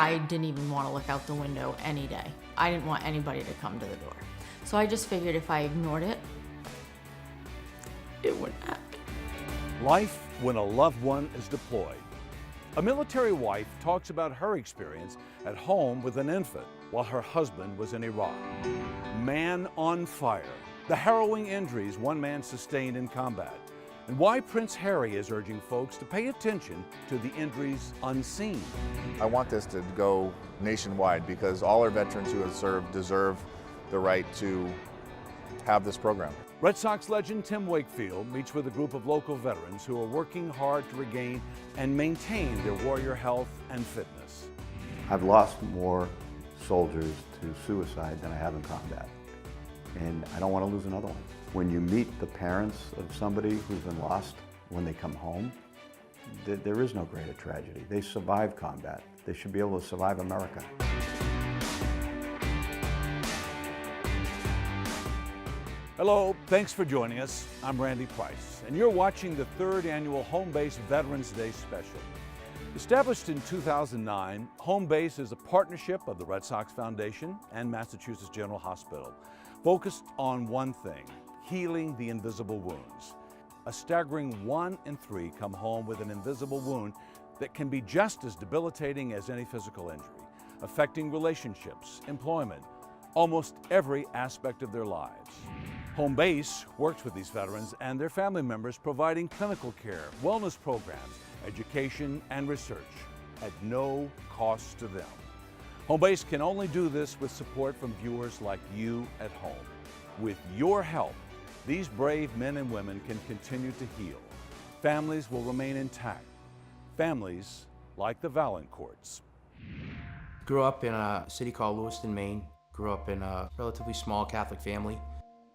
I didn't even want to look out the window any day. I didn't want anybody to come to the door. So I just figured if I ignored it, it wouldn't happen. Life when a loved one is deployed. A military wife talks about her experience at home with an infant while her husband was in Iraq. Man on fire. The harrowing injuries one man sustained in combat. And why Prince Harry is urging folks to pay attention to the injuries unseen. I want this to go nationwide because all our veterans who have served deserve the right to have this program. Red Sox legend Tim Wakefield meets with a group of local veterans who are working hard to regain and maintain their warrior health and fitness. I've lost more soldiers to suicide than I have in combat, and I don't want to lose another one. When you meet the parents of somebody who's been lost when they come home, there is no greater tragedy. They survived combat. They should be able to survive America. Hello, thanks for joining us. I'm Randy Price, and you're watching the 3rd annual Home Base Veterans Day special. Established in 2009, Home Base is a partnership of the Red Sox Foundation and Massachusetts General Hospital, focused on one thing: healing the invisible wounds. A staggering 1 in 3 come home with an invisible wound that can be just as debilitating as any physical injury, affecting relationships, employment, almost every aspect of their lives. Home Base works with these veterans and their family members, providing clinical care, wellness programs, education, and research at no cost to them. Home Base can only do this with support from viewers like you at home. With your help, these brave men and women can continue to heal. Families will remain intact. Families like the Valancourts. Grew up in a city called Lewiston, Maine. Grew up in a relatively small Catholic family.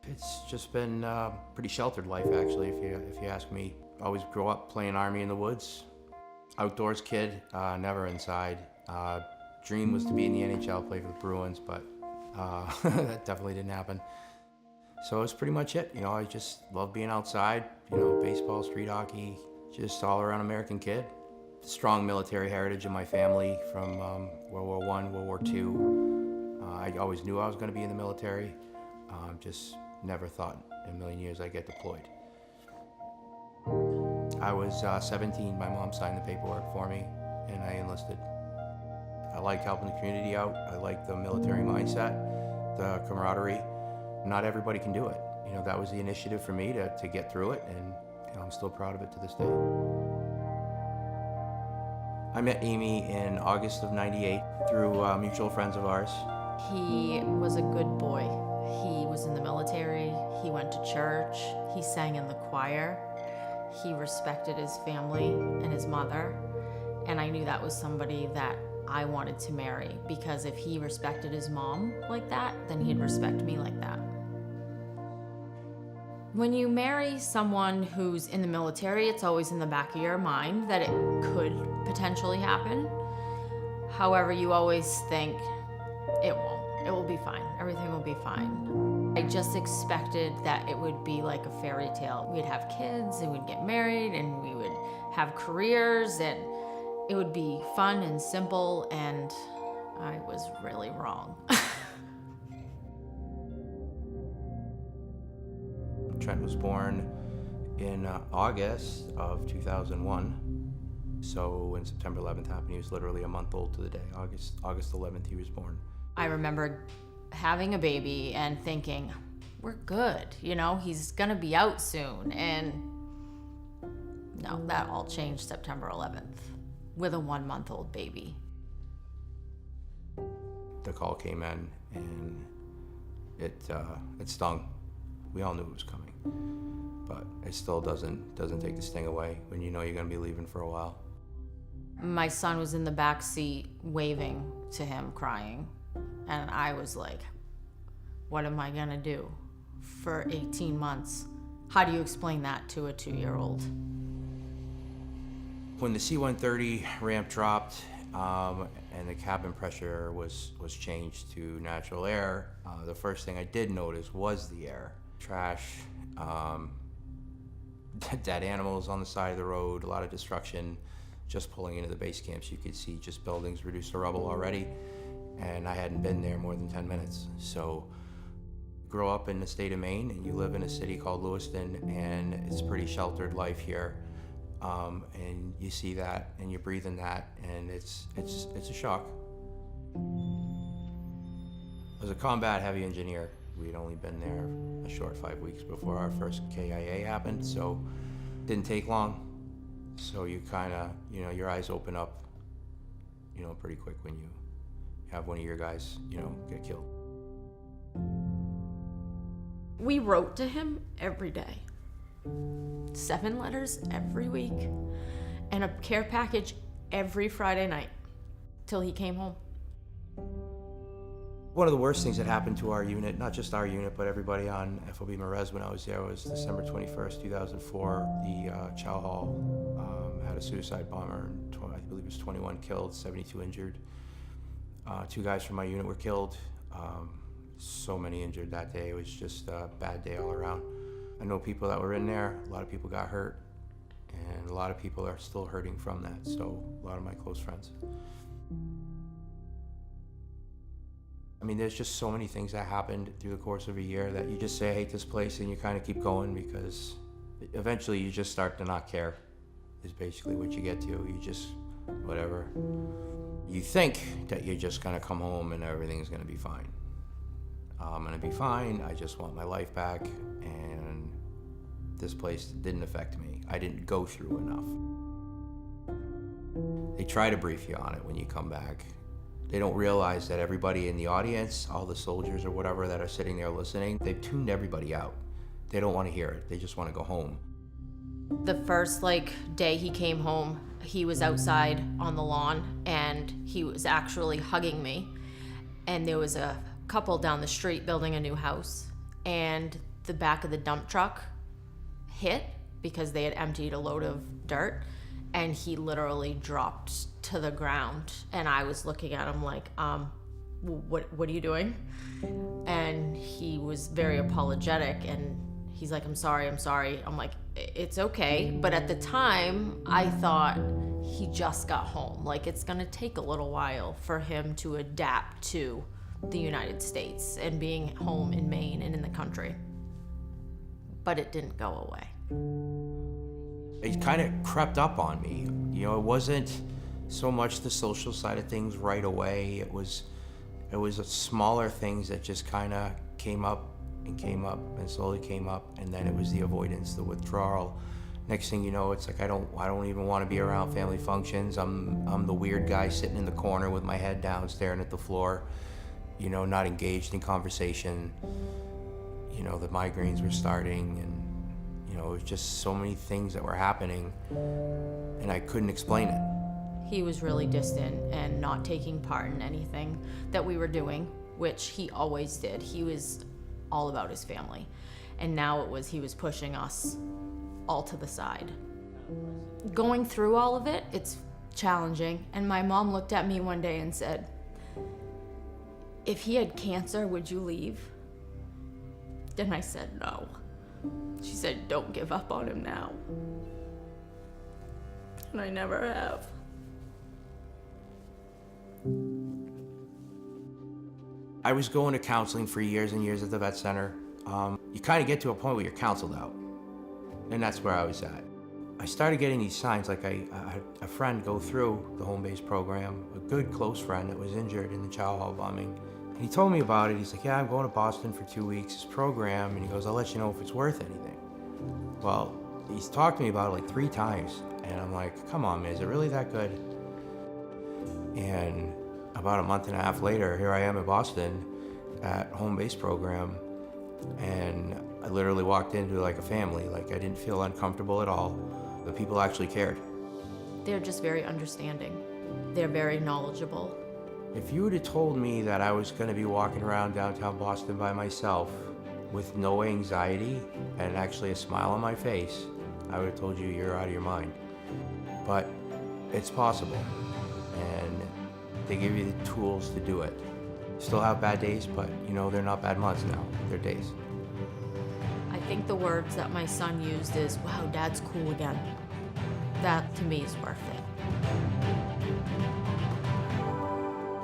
It's just been a pretty sheltered life, actually, if you ask me. Always grew up playing Army in the woods. Outdoors kid, never inside. Dream was to be in the NHL, play for the Bruins, but that definitely didn't happen. So it's pretty much it. I just love being outside, baseball, street hockey, just all around American kid. Strong military heritage in my family from World War I, World War II. I always knew I was going to be in the military. Just never thought in a million years I'd get deployed. I was 17, my mom signed the paperwork for me, and I enlisted. I like helping the community out. I like the military mindset, the camaraderie. Not everybody can do it. That was the initiative for me to get through it, and I'm still proud of it to this day. I met Amy in August of '98 through mutual friends of ours. He was a good boy. He was in the military, he went to church, he sang in the choir, he respected his family and his mother, and I knew that was somebody that I wanted to marry, because if he respected his mom like that, then he'd respect me like that. When you marry someone who's in the military, it's always in the back of your mind that it could potentially happen. However, you always think it won't. It will be fine. Everything will be fine. I just expected that it would be like a fairy tale. We'd have kids and we'd get married and we would have careers and it would be fun and simple, and I was really wrong. Trent was born in August of 2001. So when September 11th happened, he was literally a month old to the day. August 11th, he was born. I remember having a baby and thinking, we're good, he's gonna be out soon. And no, that all changed September 11th with a 1-month-old baby. The call came in and it stung. We all knew it was coming, but it still doesn't take the sting away when you know you're gonna be leaving for a while. My son was in the back seat waving to him, crying. And I was like, what am I gonna do for 18 months? How do you explain that to a 2-year-old? When the C-130 ramp dropped and the cabin pressure was changed to natural air, the first thing I did notice was the air. Trash, dead animals on the side of the road, a lot of destruction, just pulling into the base camps, you could see just buildings reduced to rubble already, and I hadn't been there more than 10 minutes. So grow up in the state of Maine and you live in a city called Lewiston, and it's a pretty sheltered life here. And you see that and you breathe in that, and it's a shock. I was a combat heavy engineer. We'd only been there a short 5 weeks before our first KIA happened, so it didn't take long. So you kind of, your eyes open up, pretty quick when you have one of your guys, get killed. We wrote to him every day. 7 letters every week, and a care package every Friday night till he came home. One of the worst things that happened to our unit, not just our unit, but everybody on FOB Merez when I was there, was December 21st, 2004. The Chow Hall had a suicide bomber, and I believe it was 21 killed, 72 injured. 2 guys from my unit were killed. So many injured that day. It was just a bad day all around. I know people that were in there. A lot of people got hurt, and a lot of people are still hurting from that. So a lot of my close friends. I mean, there's just so many things that happened through the course of a year that you just say, I hate this place, and you kind of keep going, because eventually you just start to not care, is basically what you get to. You just, whatever. You think that you're just gonna come home and everything's gonna be fine. I'm gonna be fine, I just want my life back, and this place didn't affect me. I didn't go through enough. They try to brief you on it when you come back. They don't realize that everybody in the audience, all the soldiers or whatever that are sitting there listening, they've tuned everybody out. They don't want to hear it. They just want to go home. The first day he came home, he was outside on the lawn, and he was actually hugging me. And there was a couple down the street building a new house, and the back of the dump truck hit because they had emptied a load of dirt, and he literally dropped to the ground, and I was looking at him like, what are you doing? And he was very apologetic, and he's like, I'm sorry. I'm like, it's okay. But at the time, I thought he just got home. Like, it's gonna take a little while for him to adapt to the United States and being home in Maine and in the country. But it didn't go away. It kind of crept up on me. It wasn't so much the social side of things right away. It was smaller things that just kind of came up and slowly came up, and then it was the avoidance, the withdrawal. Next thing you know, it's like I don't even want to be around family functions. I'm the weird guy sitting in the corner with my head down, staring at the floor, not engaged in conversation. The migraines were starting, and it was just so many things that were happening, and I couldn't explain it. He was really distant and not taking part in anything that we were doing, which he always did. He was all about his family. And now he was pushing us all to the side. Going through all of it, it's challenging. And my mom looked at me one day and said, if he had cancer, would you leave? And I said, no. She said, don't give up on him now. And I never have. I was going to counseling for years and years at the vet center. You kind of get to a point where you're counseled out, and that's where I was at. I started getting these signs, like I had a friend go through the home-based program, a good close friend that was injured in the Chow Hall bombing. And he told me about it. He's like, yeah, I'm going to Boston for 2 weeks, this program, and he goes, I'll let you know if it's worth anything. Well, he's talked to me about it like 3 times, and I'm like, come on, man, is it really that good? And about a month and a half later, here I am in Boston at home-based program, and I literally walked into like a family. Like, I didn't feel uncomfortable at all. The people actually cared. They're just very understanding. They're very knowledgeable. If you would have told me that I was going to be walking around downtown Boston by myself with no anxiety and actually a smile on my face, I would have told you you're out of your mind. But it's possible, and they give you the tools to do it. Still have bad days, but they're not bad months now, they're days. I think the words that my son used is, wow, Dad's cool again. That to me is worth it.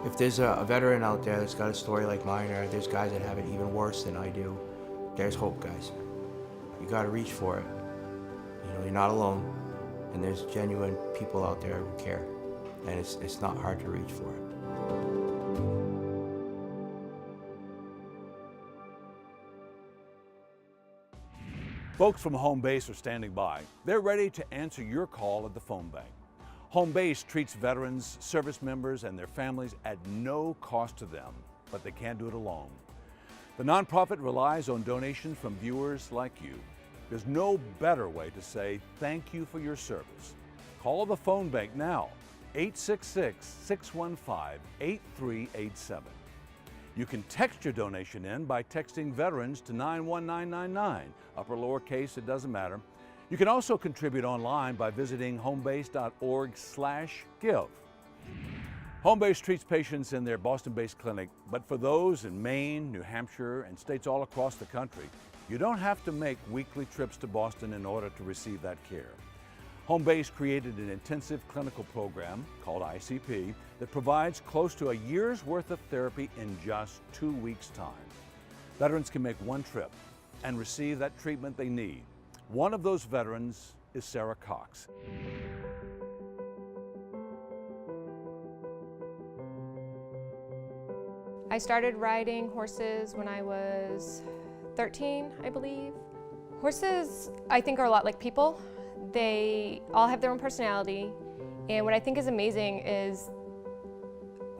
If there's a veteran out there that's got a story like mine, or there's guys that have it even worse than I do, there's hope, guys. You gotta reach for it. You know, you're not alone, and there's genuine people out there who care, and it's not hard to reach for it. Folks from Home Base are standing by. They're ready to answer your call at the phone bank. Home Base treats veterans, service members, and their families at no cost to them, but they can't do it alone. The nonprofit relies on donations from viewers like you. There's no better way to say thank you for your service. Call the phone bank now, 866-615-8387. You can text your donation in by texting veterans to 91999, upper lowercase, it doesn't matter. You can also contribute online by visiting homebase.org/give. Home Base treats patients in their Boston-based clinic, but for those in Maine, New Hampshire, and states all across the country, you don't have to make weekly trips to Boston in order to receive that care. Home Base created an intensive clinical program called ICP that provides close to a year's worth of therapy in just 2 weeks' time. Veterans can make one trip and receive that treatment they need. One of those veterans is Sarah Cox. I started riding horses when I was 13, I believe. Horses, I think, are a lot like people. They all have their own personality, and what I think is amazing is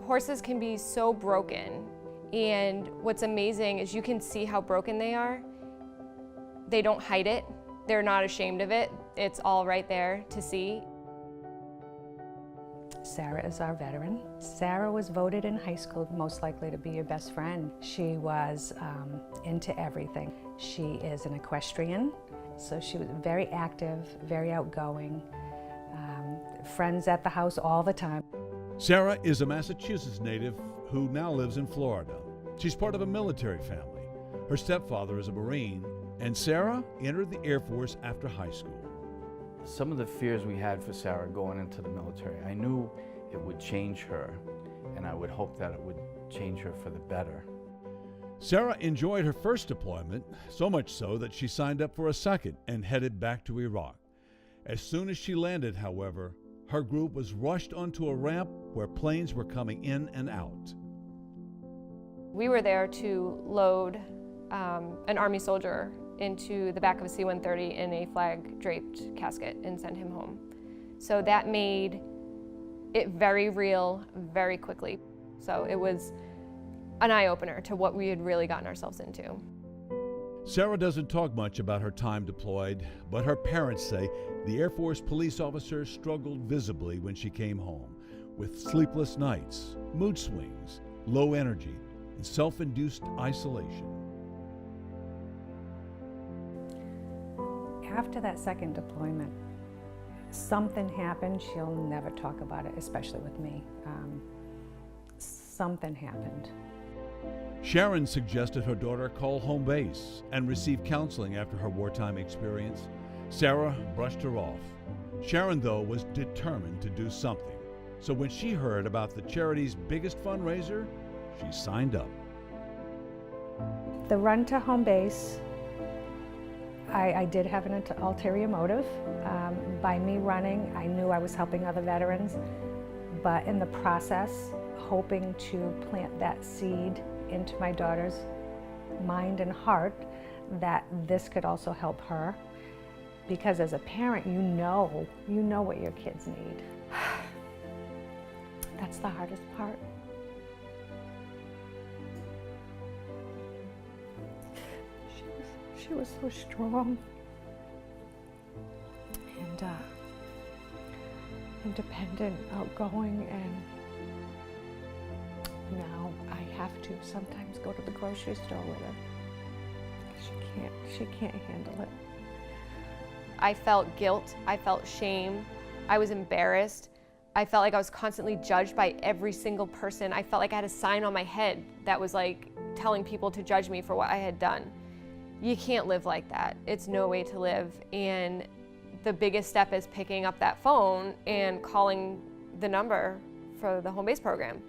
horses can be so broken, and what's amazing is you can see how broken they are. They don't hide it. They're not ashamed of it. It's all right there to see. Sarah is our veteran. Sarah was voted in high school most likely to be your best friend. She was into everything. She is an equestrian, so she was very active, very outgoing, friends at the house all the time. Sarah is a Massachusetts native who now lives in Florida. She's part of a military family. Her stepfather is a Marine, and Sarah entered the Air Force after high school. Some of the fears we had for Sarah going into the military, I knew it would change her, and I would hope that it would change her for the better. Sarah enjoyed her first deployment, so much so that she signed up for a second and headed back to Iraq. As soon as she landed, however, her group was rushed onto a ramp where planes were coming in and out. We were there to load an Army soldier into the back of a C-130 in a flag-draped casket and send him home. So that made it very real very quickly. So it was an eye-opener to what we had really gotten ourselves into. Sarah doesn't talk much about her time deployed, but her parents say the Air Force police officer struggled visibly when she came home, with sleepless nights, mood swings, low energy, and self-induced isolation. After that second deployment, something happened. She'll never talk about it, especially with me. Something happened. Sharon suggested her daughter call Home Base and receive counseling after her wartime experience. Sarah brushed her off. Sharon, though, was determined to do something. So when she heard about the charity's biggest fundraiser, she signed up. The run to Home Base, I did have an ulterior motive. By me running, I knew I was helping other veterans, but in the process, hoping to plant that seed into my daughter's mind and heart that this could also help her. Because as a parent, you know what your kids need. That's the hardest part. She was so strong and independent, outgoing, and now I have to sometimes go to the grocery store with her. She can't handle it. I felt guilt, I felt shame, I was embarrassed. I felt like I was constantly judged by every single person. I felt like I had a sign on my head that was like telling people to judge me for what I had done. You can't live like that. It's no way to live. And the biggest step is picking up that phone and calling the number for the home base program.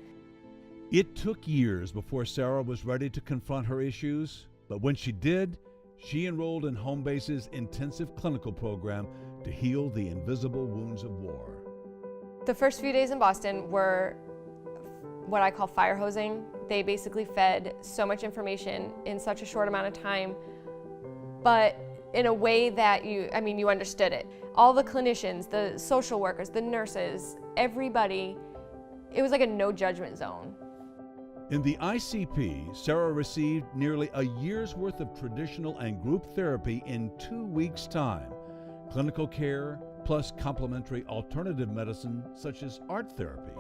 It took years before Sarah was ready to confront her issues, but when she did, she enrolled in Homebase's intensive clinical program to heal the invisible wounds of war. The first few days in Boston were what I call fire hosing. They basically fed so much information in such a short amount of time, but in a way that you understood it. All the clinicians, the social workers, the nurses, everybody, it was like a no judgment zone. In the ICP, Sarah received nearly a year's worth of traditional and group therapy in 2 weeks' time. Clinical care, plus complementary alternative medicine such as art therapy.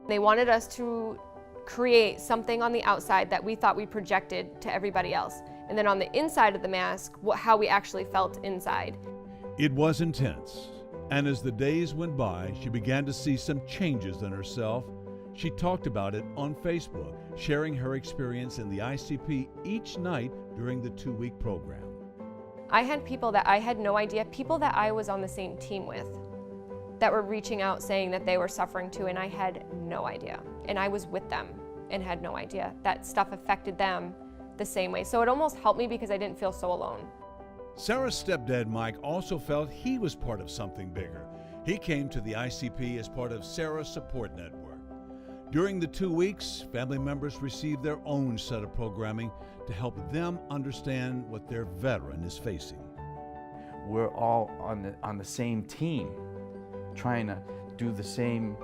They wanted us to create something on the outside that we thought we projected to everybody else. And then on the inside of the mask, how we actually felt inside. It was intense, and as the days went by, she began to see some changes in herself. She talked about it on Facebook, sharing her experience in the ICP each night during the 2-week program. I had people that I had no idea, people that I was on the same team with, that were reaching out saying that they were suffering too, and I had no idea. And I was with them and had no idea that stuff affected them the same way. So it almost helped me because I didn't feel so alone. Sarah's stepdad, Mike, also felt he was part of something bigger. He came to the ICP as part of Sarah's support network. During the 2 weeks, family members received their own set of programming to help them understand what their veteran is facing. We're all on the same team, trying to do the same,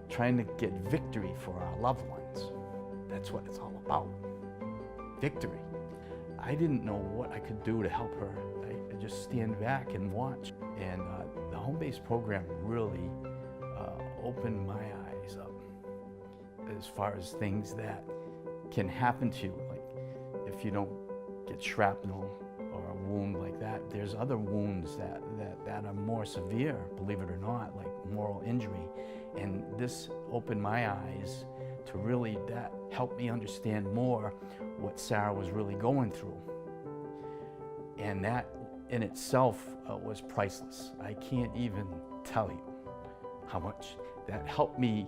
trying to get victory for our loved ones. That's what it's all about, victory. I didn't know what I could do to help her. I just stand back and watch. And the home base program really opened my eyes up as far as things that can happen to you. Like if you don't get shrapnel or a wound like that, there's other wounds that are more severe, believe it or not, like moral injury. And this opened my eyes to really, that helped me understand more what Sarah was really going through. And that in itself was priceless. I can't even tell you how much that helped me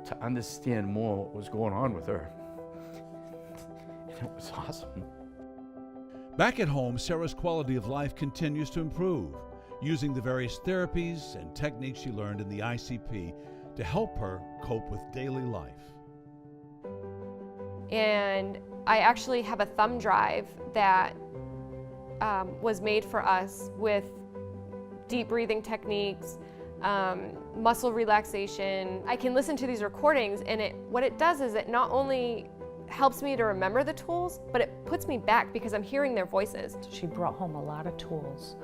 to understand more what was going on with her. And it was awesome. Back at home, Sarah's quality of life continues to improve, using the various therapies and techniques she learned in the ICP to help her cope with daily life. And I actually have a thumb drive that was made for us with deep breathing techniques, muscle relaxation. I can listen to these recordings, and what it does is it not only helps me to remember the tools, but it puts me back because I'm hearing their voices. She brought home a lot of tools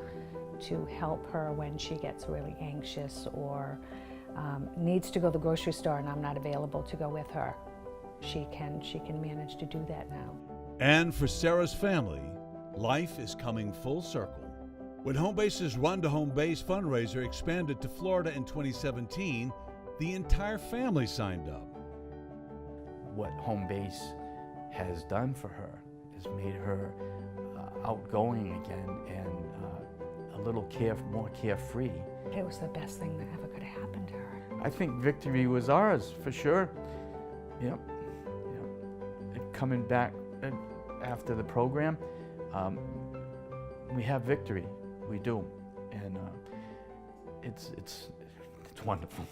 to help her when she gets really anxious or needs to go to the grocery store and I'm not available to go with her. She can manage to do that now. And for Sarah's family, life is coming full circle. When Homebase's Run to Home Base fundraiser expanded to Florida in 2017, the entire family signed up. What home base has done for her has made her outgoing again and a little more carefree. It was the best thing that ever could have happened to her. I think victory was ours for sure. Yep. Coming back after the program, we have victory. We do, and it's wonderful.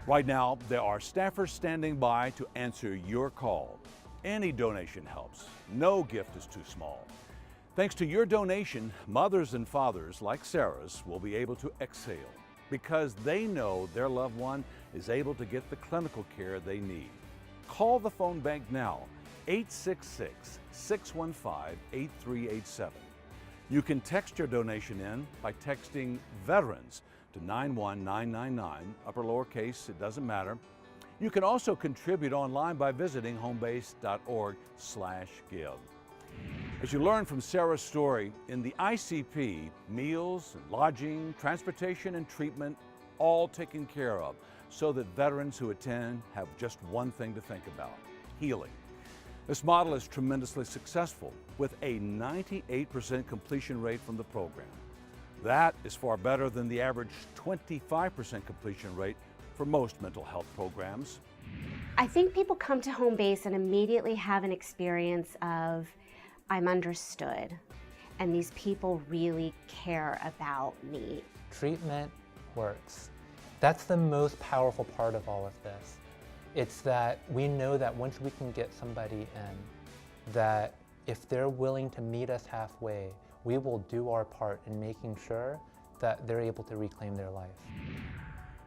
Right now, there are staffers standing by to answer your call. Any donation helps. No gift is too small. Thanks to your donation, mothers and fathers like Sarah's will be able to exhale because they know their loved one is able to get the clinical care they need. Call the phone bank now, 866-615-8387. You can text your donation in by texting VETERANS to 91999, upper lowercase, it doesn't matter. You can also contribute online by visiting homebase.org/give. As you learn from Sarah's story, in the ICP, meals and lodging, transportation and treatment, all taken care of, so that veterans who attend have just one thing to think about: healing. This model is tremendously successful with a 98% completion rate from the program. That is far better than the average 25% completion rate for most mental health programs. I think people come to home base and immediately have an experience of, I'm understood, and these people really care about me. Treatment works. That's the most powerful part of all of this. It's that we know that once we can get somebody in, that if they're willing to meet us halfway, we will do our part in making sure that they're able to reclaim their life.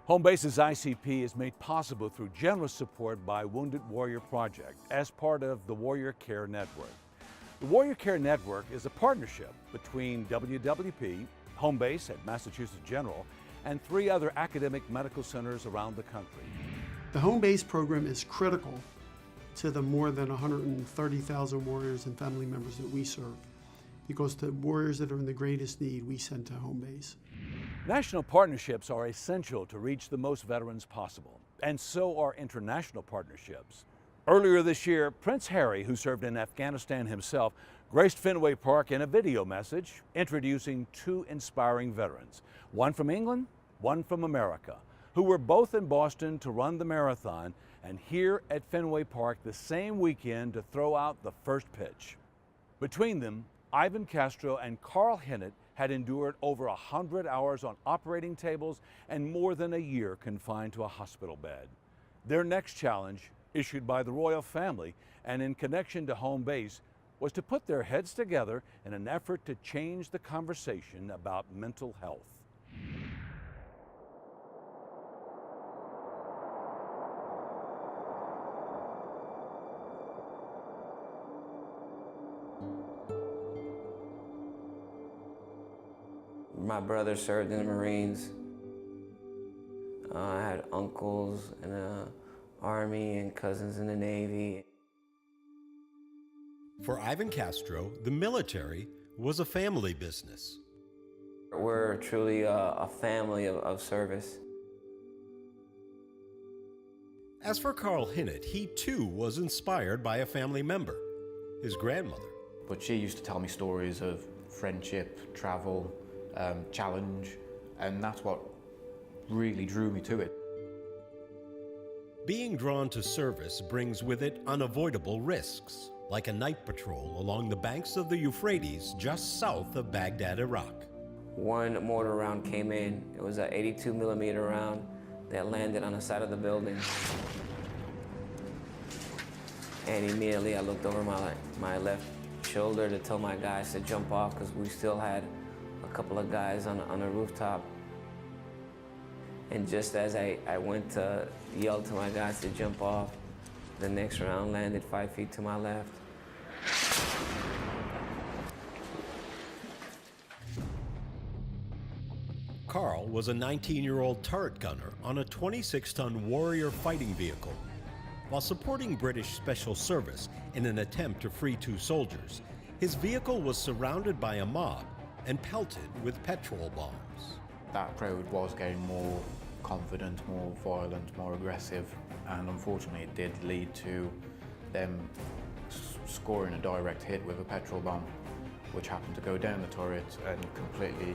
Homebase's ICP is made possible through generous support by Wounded Warrior Project as part of the Warrior Care Network. The Warrior Care Network is a partnership between WWP, Homebase at Massachusetts General, and 3 other academic medical centers around the country. The home base program is critical to the more than 130,000 warriors and family members that we serve, because the warriors that are in the greatest need we send to home base. National partnerships are essential to reach the most veterans possible, and so are international partnerships. Earlier this year, Prince Harry, who served in Afghanistan himself, graced Fenway Park in a video message introducing 2 inspiring veterans, one from England, one from America, who were both in Boston to run the marathon and here at Fenway Park the same weekend to throw out the first pitch. Between them, Ivan Castro and Carl Hinnett had endured over 100 hours on operating tables and more than a year confined to a hospital bed. Their next challenge, issued by the royal family and in connection to home base, was to put their heads together in an effort to change the conversation about mental health. My brother served in the Marines. I had uncles in the Army and cousins in the Navy. For Ivan Castro, the military was a family business. We're truly a family of service. As for Carl Hinnett, he too was inspired by a family member, his grandmother. But she used to tell me stories of friendship, travel, challenge, and that's what really drew me to it. Being drawn to service brings with it unavoidable risks, like a night patrol along the banks of the Euphrates just south of Baghdad, Iraq. One mortar round came in. It was an 82 millimeter round that landed on the side of the building. And immediately I looked over my left shoulder to tell my guys to jump off because we still had a couple of guys on the rooftop. And just as I went to yell to my guys to jump off, the next round landed 5 feet to my left. Carl was a 19-year-old turret gunner on a 26-ton Warrior fighting vehicle. While supporting British Special Service in an attempt to free 2 soldiers, his vehicle was surrounded by a mob and pelted with petrol bombs. That crowd was getting more confident, more violent, more aggressive, and unfortunately it did lead to them scoring a direct hit with a petrol bomb, which happened to go down the turret and completely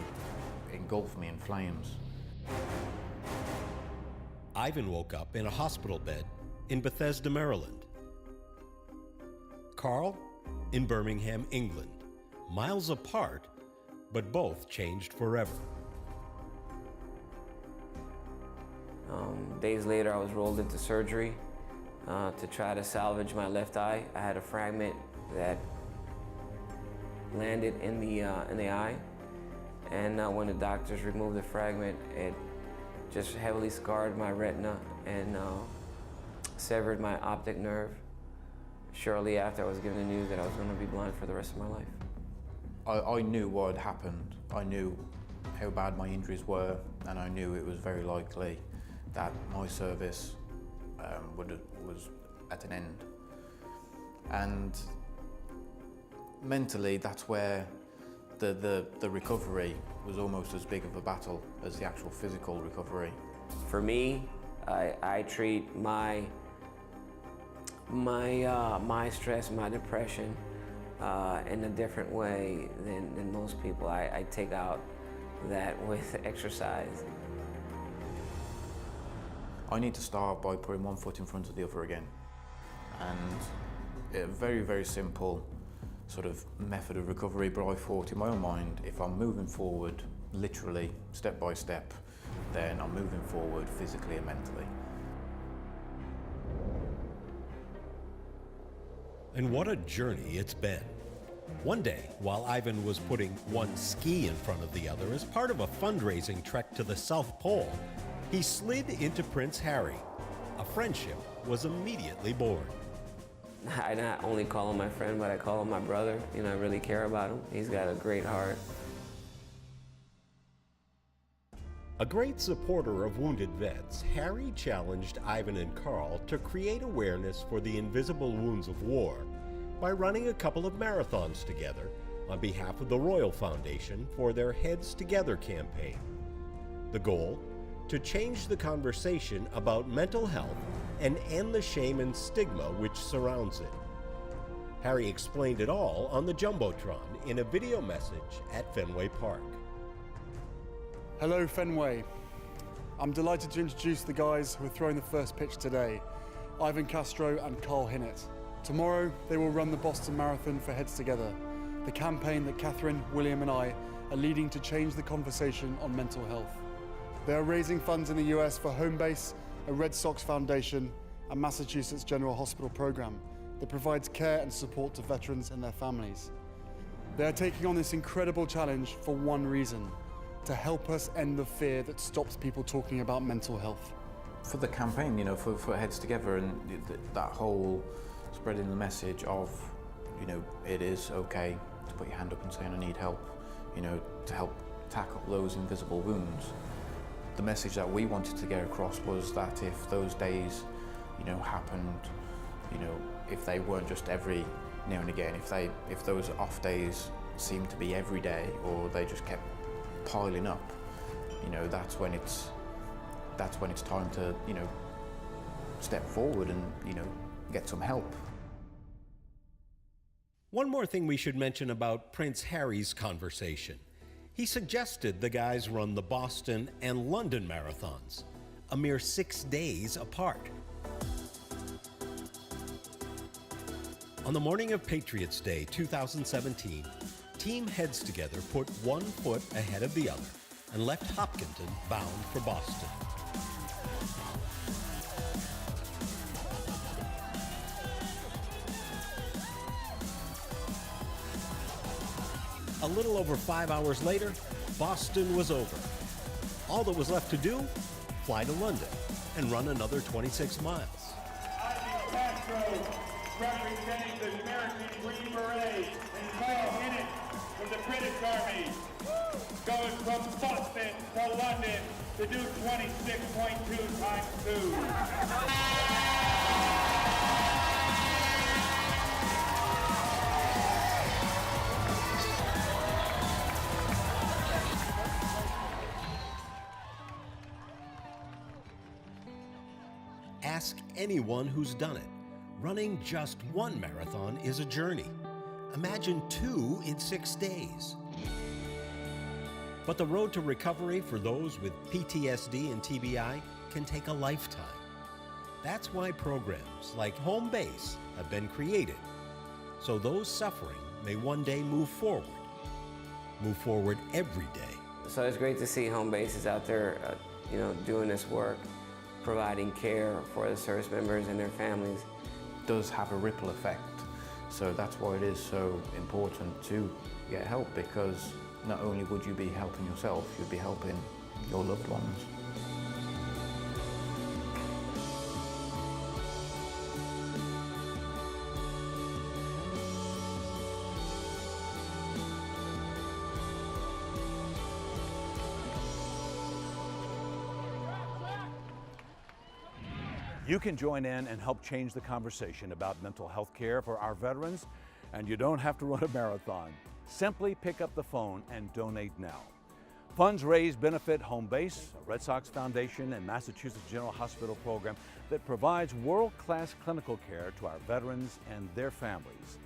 engulf me in flames. Ivan woke up in a hospital bed in Bethesda, Maryland. Carl in Birmingham, England, miles apart, but both changed forever. Days later, I was rolled into surgery to try to salvage my left eye. I had a fragment that landed in the eye, and when the doctors removed the fragment, it just heavily scarred my retina and severed my optic nerve. Shortly after, I was given the news that I was going to be blind for the rest of my life. I knew what had happened. I knew how bad my injuries were, and I knew it was very likely that my service was at an end. And mentally, that's where the recovery was almost as big of a battle as the actual physical recovery. For me, I treat my my stress, my depression in a different way than most people. I take out that with exercise. I need to start by putting one foot in front of the other again. And a very, very simple sort of method of recovery, but I thought in my own mind, if I'm moving forward, literally, step by step, then I'm moving forward physically and mentally. And what a journey it's been. One day, while Ivan was putting one ski in front of the other as part of a fundraising trek to the South Pole, he slid into Prince Harry. A friendship was immediately born. I not only call him my friend, but I call him my brother. You know, I really care about him. He's got a great heart. A great supporter of wounded vets, Harry challenged Ivan and Carl to create awareness for the invisible wounds of war by running a couple of marathons together on behalf of the Royal Foundation for their Heads Together campaign. The goal? To change the conversation about mental health and end the shame and stigma which surrounds it. Harry explained it all on the Jumbotron in a video message at Fenway Park. Hello Fenway. I'm delighted to introduce the guys who are throwing the first pitch today, Ivan Castro and Carl Hinnett. Tomorrow they will run the Boston Marathon for Heads Together, the campaign that Catherine, William and I are leading to change the conversation on mental health. They are raising funds in the US for Homebase, a Red Sox Foundation and Massachusetts General Hospital program that provides care and support to veterans and their families. They are taking on this incredible challenge for one reason: to help us end the fear that stops people talking about mental health. For the campaign, you know, for Heads Together and that whole spreading the message of, you know, it is okay to put your hand up and say, I need help, you know, to help tackle those invisible wounds. The message that we wanted to get across was that if those days, you know, happened, you know, if they weren't just every now and again, if those off days seemed to be every day, or they just kept piling up, you know, that's when it's time to, you know, step forward and, you know, get some help. One more thing we should mention about Prince Harry's conversation. He suggested the guys run the Boston and London marathons, a mere 6 days apart. On the morning of Patriots Day 2017, Team Heads Together put one foot ahead of the other and left Hopkinton bound for Boston. A little over 5 hours later, Boston was over. All that was left to do, fly to London and run another 26 miles. Ivan Castro representing the American Green Beret and Carl Hinnett from the British Army goes from Boston to London to do 26.2 times 2. Ask anyone who's done it. Running just one marathon is a journey. Imagine 2 in 6 days. But the road to recovery for those with PTSD and TBI can take a lifetime. That's why programs like Homebase have been created, so those suffering may one day move forward every day. So it's great to see Homebase is out there, you know, doing this work, providing care for the service members and their families. It does have a ripple effect, so that's why it is so important to get help, because not only would you be helping yourself, you'd be helping your loved ones. You can join in and help change the conversation about mental health care for our veterans, and you don't have to run a marathon. Simply pick up the phone and donate now. Funds raised benefit Home Base, a Red Sox Foundation and Massachusetts General Hospital program that provides world-class clinical care to our veterans and their families.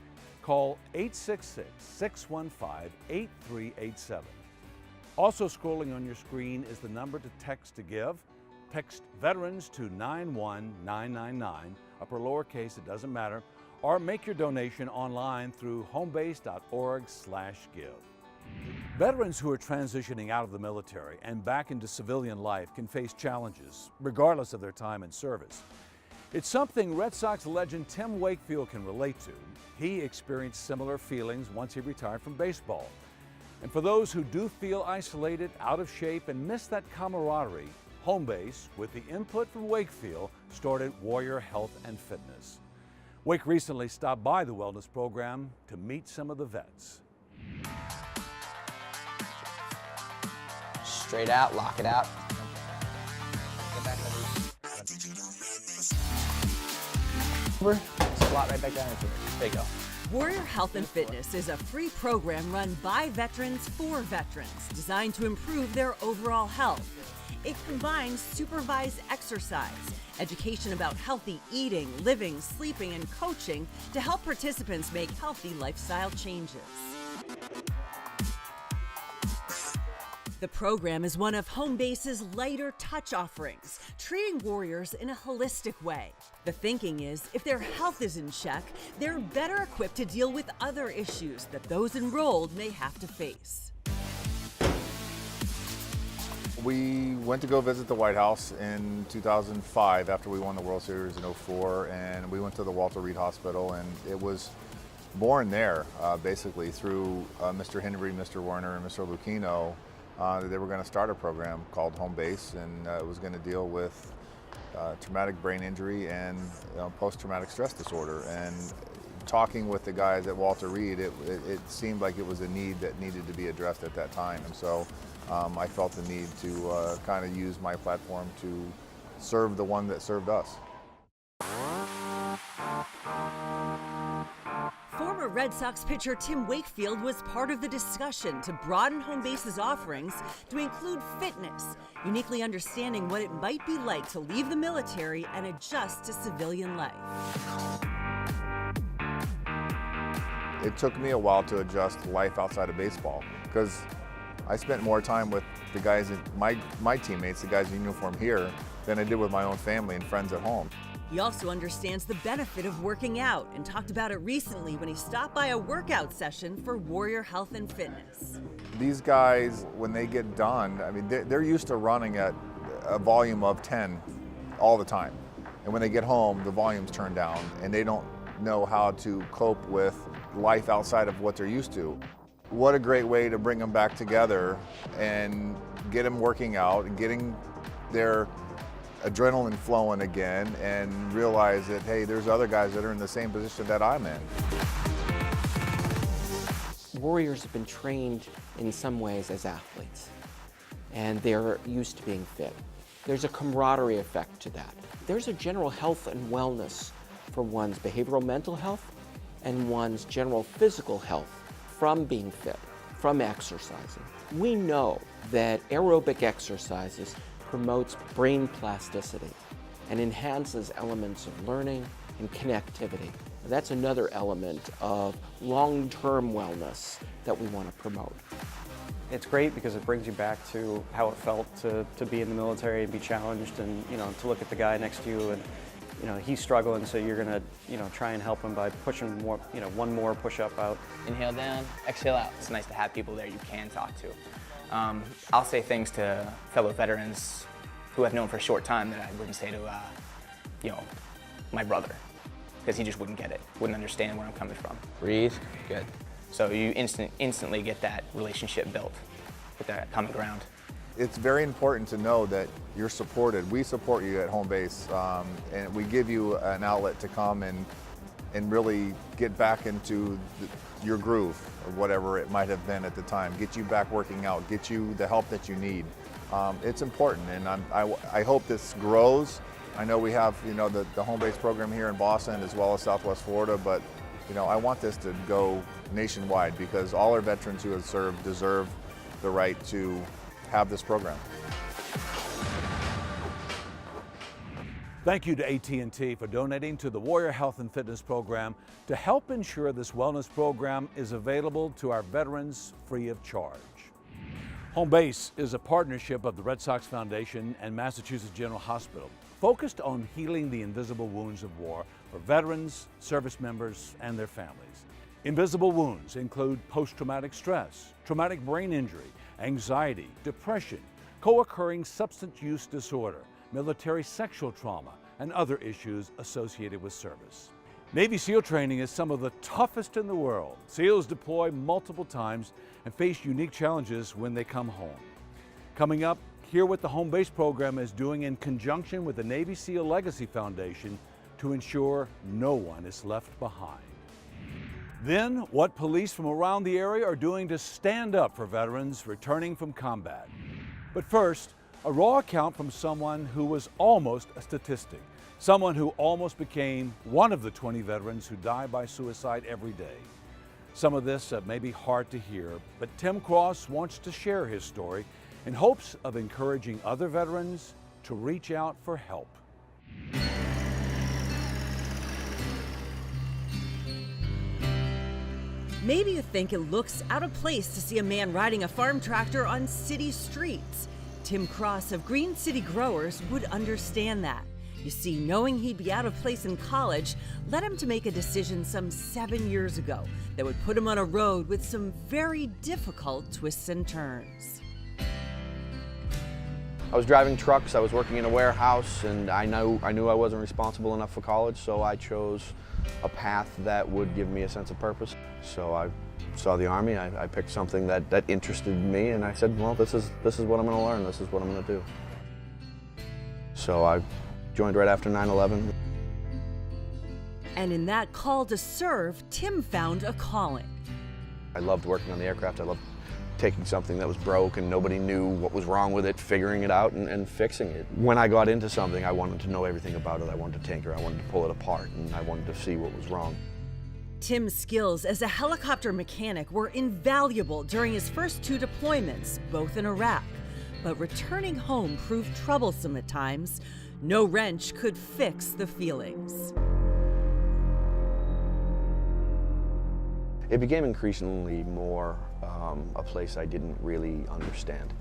Call 866-615-8387. Also scrolling on your screen is the number to text to give. Text veterans to 91999, upper lowercase, it doesn't matter, or make your donation online through homebase.org/give. Veterans who are transitioning out of the military and back into civilian life can face challenges, regardless of their time in service. It's something Red Sox legend Tim Wakefield can relate to. He experienced similar feelings once he retired from baseball. And for those who do feel isolated, out of shape, and miss that camaraderie, Home Base, with the input from Wakefield, started Warrior Health and Fitness. Wake recently stopped by the wellness program to meet some of the vets. Straight out, lock it out. Get back squat right back down into it. There you go. Warrior Health and Fitness is a free program run by veterans for veterans, designed to improve their overall health. It combines supervised exercise, education about healthy eating, living, sleeping, and coaching to help participants make healthy lifestyle changes. The program is one of Home Base's lighter touch offerings, treating warriors in a holistic way. The thinking is, if their health is in check, they're better equipped to deal with other issues that those enrolled may have to face. We went to go visit the White House in 2005 after we won the World Series in 2004, and we went to the Walter Reed Hospital, and it was born there, basically, through Mr. Henry, Mr. Werner, and Mr. Lucchino. They were going to start a program called Home Base, and it was going to deal with traumatic brain injury and post-traumatic stress disorder. And talking with the guys at Walter Reed, it seemed like it was a need that needed to be addressed at that time. And so I felt the need to kind of use my platform to serve the one that served us. Former Red Sox pitcher Tim Wakefield was part of the discussion to broaden Home Base's offerings to include fitness, uniquely understanding what it might be like to leave the military and adjust to civilian life. It took me a while to adjust to life outside of baseball because I spent more time with the guys, my teammates, the guys in uniform here, than I did with my own family and friends at home. He also understands the benefit of working out and talked about it recently when he stopped by a workout session for Warrior Health and Fitness. These guys, when they get done, I mean, they're used to running at a volume of 10 all the time. And when they get home, the volume's turned down and they don't know how to cope with life outside of what they're used to. What a great way to bring them back together and get them working out and getting their adrenaline flowing again and realize that, hey, there's other guys that are in the same position that I'm in. Warriors have been trained in some ways as athletes, and they're used to being fit. There's a camaraderie effect to that. There's a general health and wellness for one's behavioral mental health and one's general physical health from being fit, from exercising. We know that aerobic exercises promotes brain plasticity and enhances elements of learning and connectivity. That's another element of long-term wellness that we want to promote. It's great because it brings you back to how it felt to be in the military and be challenged, and to look at the guy next to you and he's struggling, so you're gonna try and help him by pushing more, one more push-up out. Inhale down, exhale out. It's nice to have people there you can talk to. I'll say things to fellow veterans who I've known for a short time that I wouldn't say to, my brother, because he just wouldn't get it, wouldn't understand where I'm coming from. Breathe, good. So you instantly get that relationship built with that common ground. It's very important to know that you're supported. We support you at Home Base, and we give you an outlet to come and really get back into your groove, or whatever it might have been at the time. Get you back working out, get you the help that you need. It's important, and I hope this grows. I know we have the Home Base program here in Boston as well as Southwest Florida, but I want this to go nationwide because all our veterans who have served deserve the right to have this program. Thank you to AT&T for donating to the Warrior Health and Fitness Program to help ensure this wellness program is available to our veterans free of charge. Home Base is a partnership of the Red Sox Foundation and Massachusetts General Hospital, focused on healing the invisible wounds of war for veterans, service members, and their families. Invisible wounds include post-traumatic stress, traumatic brain injury, anxiety, depression, co-occurring substance use disorder, military sexual trauma, and other issues associated with service. Navy SEAL training is some of the toughest in the world. SEALs deploy multiple times and face unique challenges when they come home. Coming up, hear what the Home Base program is doing in conjunction with the Navy SEAL Legacy Foundation to ensure no one is left behind. Then, what police from around the area are doing to stand up for veterans returning from combat. But first, a raw account from someone who was almost a statistic, someone who almost became one of the 20 veterans who die by suicide every day. Some of this may be hard to hear, but Tim Cross wants to share his story in hopes of encouraging other veterans to reach out for help. Maybe you think it looks out of place to see a man riding a farm tractor on city streets. Tim Cross of Green City Growers would understand that. You see, knowing he'd be out of place in college led him to make a decision some 7 years ago that would put him on a road with some very difficult twists and turns. I was driving trucks, I was working in a warehouse, and I knew I wasn't responsible enough for college, so I chose a path that would give me a sense of purpose. So I saw the Army, I picked something that interested me, and I said, well, this is what I'm going to learn, this is what I'm going to do. So I joined right after 9/11. And in that call to serve, Tim found a calling. I loved working on the aircraft, I loved taking something that was broke and nobody knew what was wrong with it, figuring it out and fixing it. When I got into something, I wanted to know everything about it. I wanted to tinker, I wanted to pull it apart, and I wanted to see what was wrong. Tim's skills as a helicopter mechanic were invaluable during his first 2 deployments, both in Iraq. But returning home proved troublesome at times. No wrench could fix the feelings. It became increasingly more a place I didn't really understand.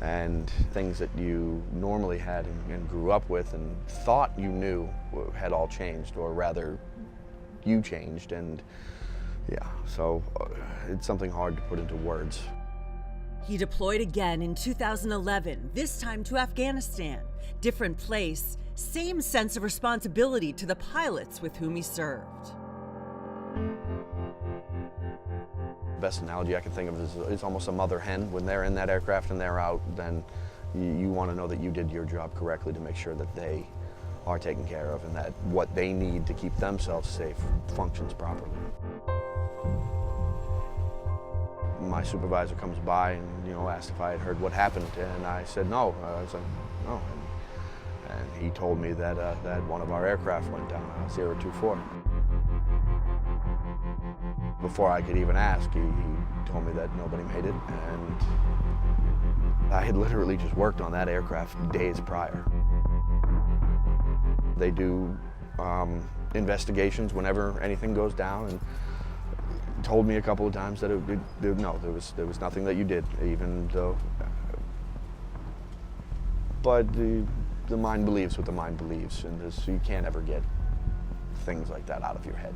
And things that you normally had and grew up with and thought you knew had all changed, or rather, you changed. And yeah, so it's something hard to put into words. He deployed again in 2011, this time to Afghanistan. Different place, same sense of responsibility to the pilots with whom he served. The best analogy I can think of is almost a mother hen. When they're in that aircraft and they're out, then you want to know that you did your job correctly to make sure that they are taken care of and that what they need to keep themselves safe functions properly. My supervisor comes by and asked if I had heard what happened, and I said no. I was like, no. And he told me that one of our aircraft went down, 024. Before I could even ask, he told me that nobody made it, and I had literally just worked on that aircraft days prior. They do investigations whenever anything goes down, and told me a couple of times that there was nothing that you did, even though. But the mind believes what the mind believes, and you can't ever get things like that out of your head.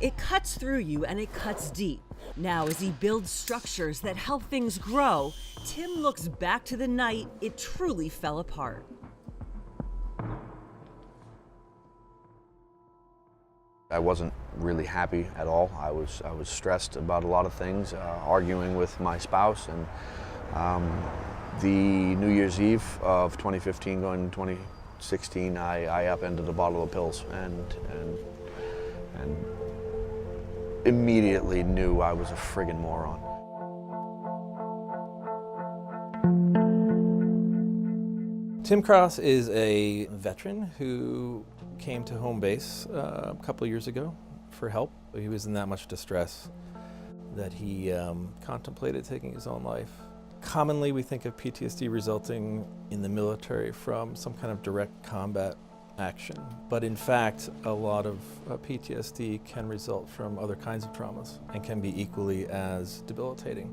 It cuts through you and it cuts deep. Now, as he builds structures that help things grow, Tim looks back to the night it truly fell apart. I wasn't really happy at all. I was stressed about a lot of things, arguing with my spouse, and the New Year's Eve of 2015 going to 2016, I upended a bottle of pills and immediately knew I was a friggin' moron. Tim Cross is a veteran who came to home base a couple of years ago for help. He was in that much distress that he contemplated taking his own life. Commonly, we think of PTSD resulting in the military from some kind of direct combat action, but in fact, a lot of PTSD can result from other kinds of traumas and can be equally as debilitating.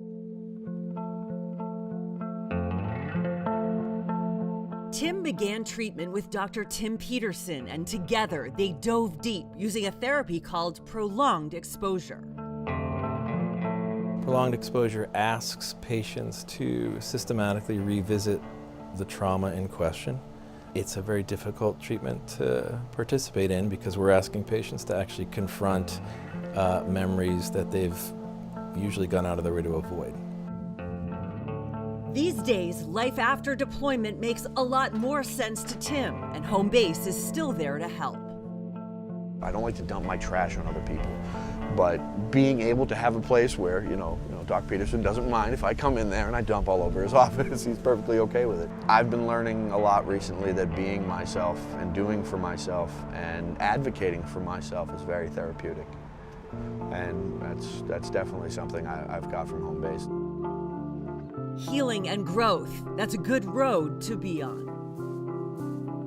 Tim began treatment with Dr. Tim Peterson, and together they dove deep using a therapy called prolonged exposure. Prolonged exposure asks patients to systematically revisit the trauma in question. It's a very difficult treatment to participate in because we're asking patients to actually confront memories that they've usually gone out of their way to avoid. These days, life after deployment makes a lot more sense to Tim, and home base is still there to help. I don't like to dump my trash on other people, but being able to have a place where, you know, Doc Peterson doesn't mind if I come in there and I dump all over his office. He's perfectly okay with it. I've been learning a lot recently that being myself and doing for myself and advocating for myself is very therapeutic. And that's definitely something I've got from home base. Healing and growth, that's a good road to be on.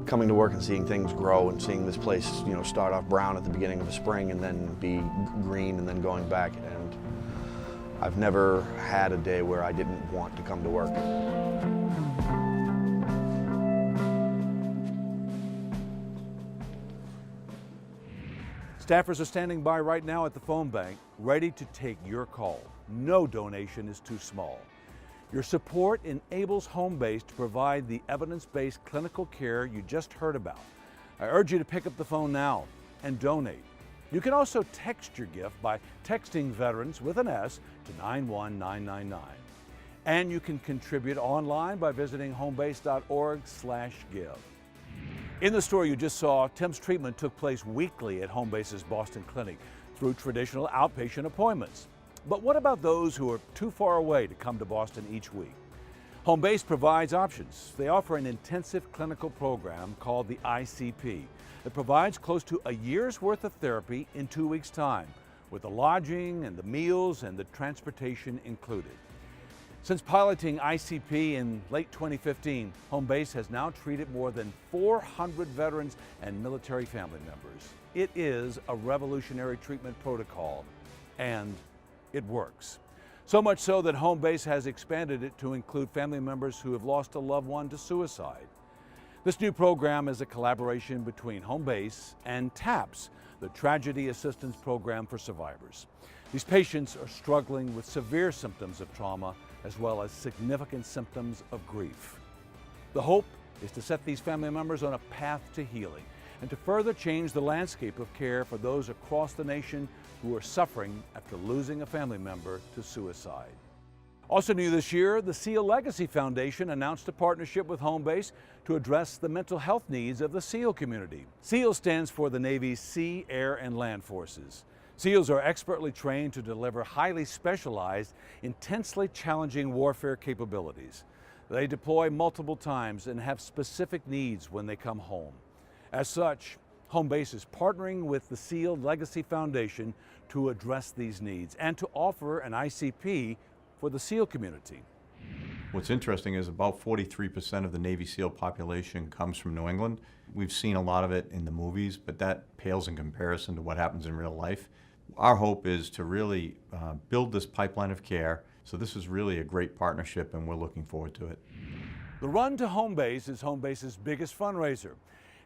Coming to work and seeing things grow and seeing this place, start off brown at the beginning of the spring and then be green and then going back. And I've never had a day where I didn't want to come to work. Staffers are standing by right now at the phone bank, ready to take your call. No donation is too small. Your support enables home base to provide the evidence-based clinical care you just heard about. I urge you to pick up the phone now and donate. You can also text your gift by texting Veterans with an S to 91999. And you can contribute online by visiting homebase.org/give. In the story you just saw, Tim's treatment took place weekly at Home Base's Boston Clinic through traditional outpatient appointments. But what about those who are too far away to come to Boston each week? Home Base provides options. They offer an intensive clinical program called the ICP. It provides close to a year's worth of therapy in 2 weeks' time, with the lodging and the meals and the transportation included. Since piloting ICP in late 2015, Home Base has now treated more than 400 veterans and military family members. It is a revolutionary treatment protocol, and it works. So much so that Home Base has expanded it to include family members who have lost a loved one to suicide. This new program is a collaboration between Home Base and TAPS, the Tragedy Assistance Program for Survivors. These patients are struggling with severe symptoms of trauma as well as significant symptoms of grief. The hope is to set these family members on a path to healing and to further change the landscape of care for those across the nation who are suffering after losing a family member to suicide. Also new this year, the SEAL Legacy Foundation announced a partnership with Home Base to address the mental health needs of the SEAL community. SEAL stands for the Navy's Sea, Air, and Land Forces. SEALs are expertly trained to deliver highly specialized, intensely challenging warfare capabilities. They deploy multiple times and have specific needs when they come home. As such, Home Base is partnering with the SEAL Legacy Foundation to address these needs and to offer an ICP for the SEAL community. What's interesting is about 43% of the Navy SEAL population comes from New England. We've seen a lot of it in the movies, but that pales in comparison to what happens in real life. Our hope is to really build this pipeline of care. So this is really a great partnership, and we're looking forward to it. The Run to Home Base is Home Base's biggest fundraiser.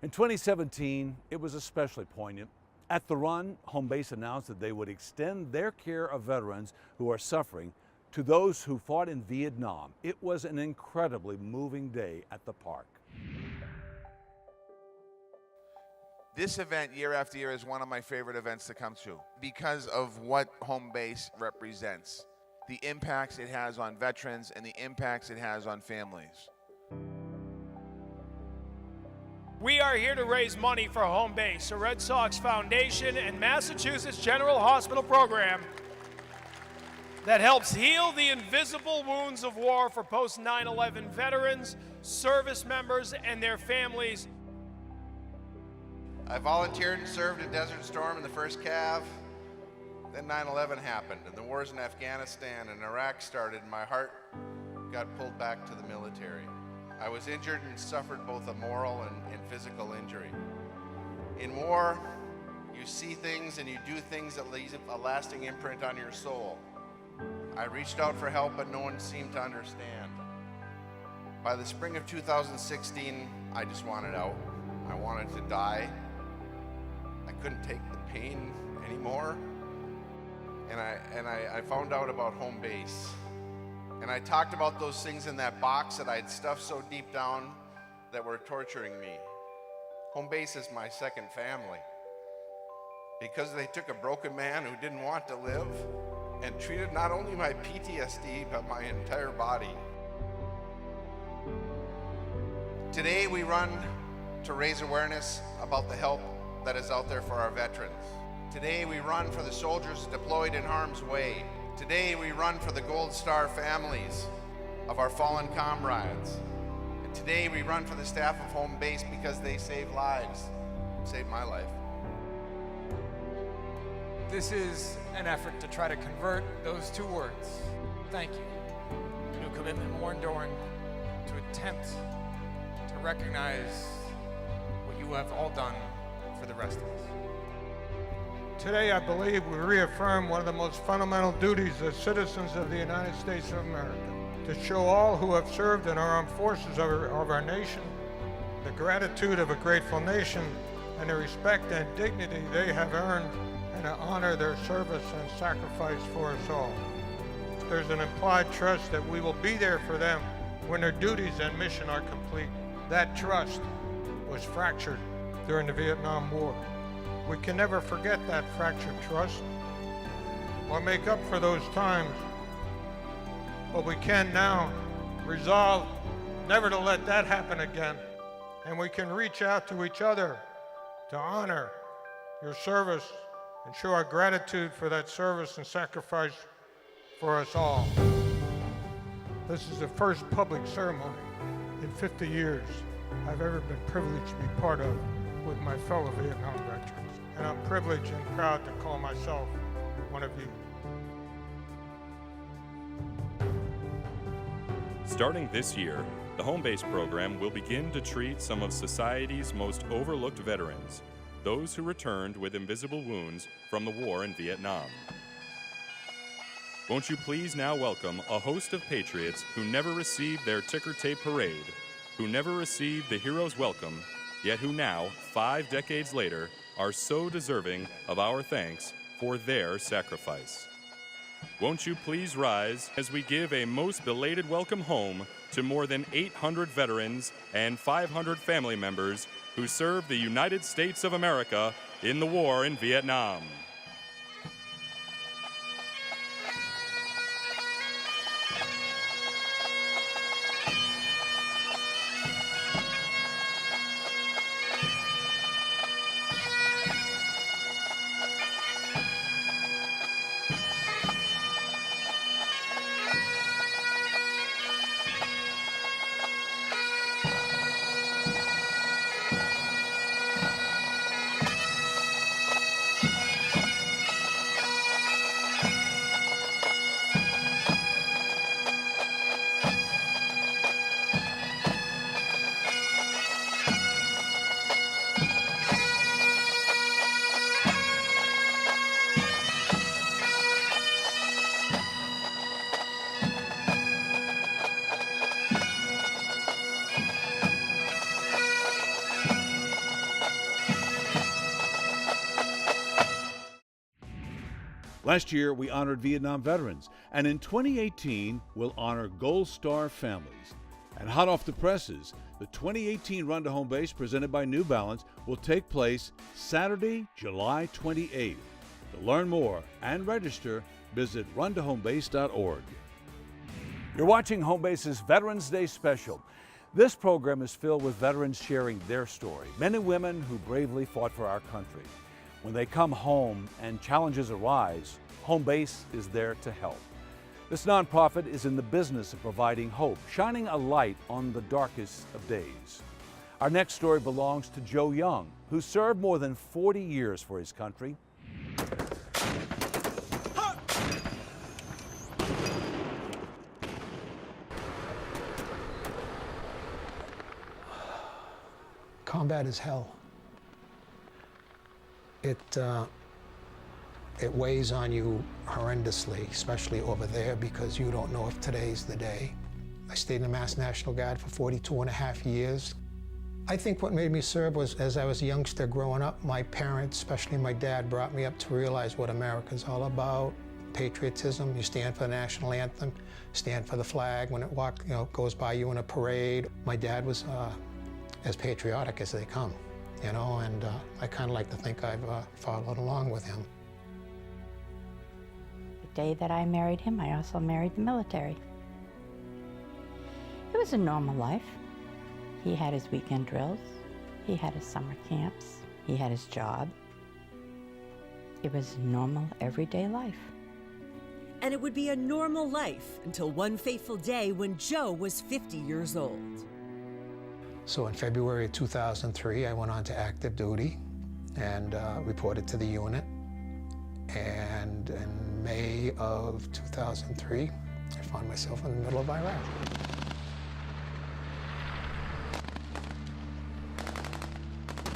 In 2017, it was especially poignant. At the run, Home Base announced that they would extend their care of veterans who are suffering to those who fought in Vietnam. It was an incredibly moving day at the park. This event, year after year, is one of my favorite events to come to because of what Home Base represents, the impacts it has on veterans and the impacts it has on families. We are here to raise money for Home Base, a Red Sox Foundation and Massachusetts General Hospital program that helps heal the invisible wounds of war for post 9/11 veterans, service members, and their families. I volunteered and served at Desert Storm in the 1st Cav. Then 9/11 happened, and the wars in Afghanistan and Iraq started, and my heart got pulled back to the military. I was injured and suffered both a moral and physical injury. In war, you see things and you do things that leave a lasting imprint on your soul. I reached out for help, but no one seemed to understand. By the spring of 2016, I just wanted out. I wanted to die. I couldn't take the pain anymore. And I found out about home base. And I talked about those things in that box that I'd stuffed so deep down that were torturing me. Home base is my second family. Because they took a broken man who didn't want to live and treated not only my PTSD, but my entire body. Today we run to raise awareness about the help that is out there for our veterans. Today we run for the soldiers deployed in harm's way. Today we run for the Gold Star families of our fallen comrades. And today we run for the staff of home base because they save lives, saved my life. This is an effort to try to convert those two words, thank you, to a commitment more enduring, to attempt to recognize what you have all done for the rest of us. Today, I believe we reaffirm one of the most fundamental duties as citizens of the United States of America, to show all who have served in our armed forces of our nation the gratitude of a grateful nation and the respect and dignity they have earned, and to honor their service and sacrifice for us all. There's an implied trust that we will be there for them when their duties and mission are complete. That trust was fractured during the Vietnam War. We can never forget that fractured trust or make up for those times, but we can now resolve never to let that happen again, and we can reach out to each other to honor your service and show our gratitude for that service and sacrifice for us all. This is the first public ceremony in 50 years I've ever been privileged to be part of with my fellow Vietnam veterans. And I'm privileged and proud to call myself one of you. Starting this year, the Home Base program will begin to treat some of society's most overlooked veterans, those who returned with invisible wounds from the war in Vietnam. Won't you please now welcome a host of patriots who never received their ticker tape parade, who never received the hero's welcome, yet who now, 5 decades later, are so deserving of our thanks for their sacrifice. Won't you please rise as we give a most belated welcome home to more than 800 veterans and 500 family members who served the United States of America in the war in Vietnam. Last year, we honored Vietnam veterans, and in 2018, we'll honor Gold Star families. And hot off the presses, the 2018 Run to Home Base presented by New Balance will take place Saturday, July 28th. To learn more and register, visit runtohomebase.org. You're watching Home Base's Veterans Day special. This program is filled with veterans sharing their story, men and women who bravely fought for our country. When they come home and challenges arise, Home Base is there to help. This nonprofit is in the business of providing hope, shining a light on the darkest of days. Our next story belongs to Joe Young, who served more than 40 years for his country. Combat is hell. It weighs on you horrendously, especially over there, because you don't know if today's the day. I stayed in the Mass National Guard for 42 and a half years. I think what made me serve was, as I was a youngster growing up, my parents, especially my dad, brought me up to realize what America's all about. Patriotism, you stand for the national anthem, stand for the flag when it goes by you in a parade. My dad was as patriotic as they come, and I kind of like to think I've followed along with him. The day that I married him, I also married the military. It was a normal life. He had his weekend drills, he had his summer camps, he had his job. It was normal, everyday life. And it would be a normal life until one fateful day when Joe was 50 years old. So in February of 2003, I went on to active duty and reported to the unit. And in May of 2003, I found myself in the middle of Iraq.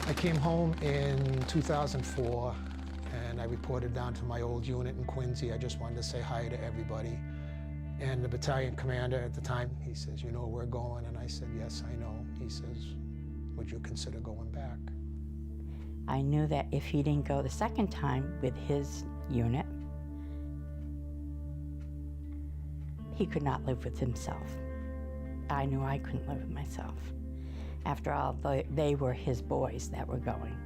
I came home in 2004, and I reported down to my old unit in Quincy. I just wanted to say hi to everybody. And the battalion commander at the time, he says, "You know where we're going?" And I said, "Yes, I know." He says, "Would you consider going back?" I knew that if he didn't go the second time with his unit, he could not live with himself. I knew I couldn't live with myself. After all, they were his boys that were going.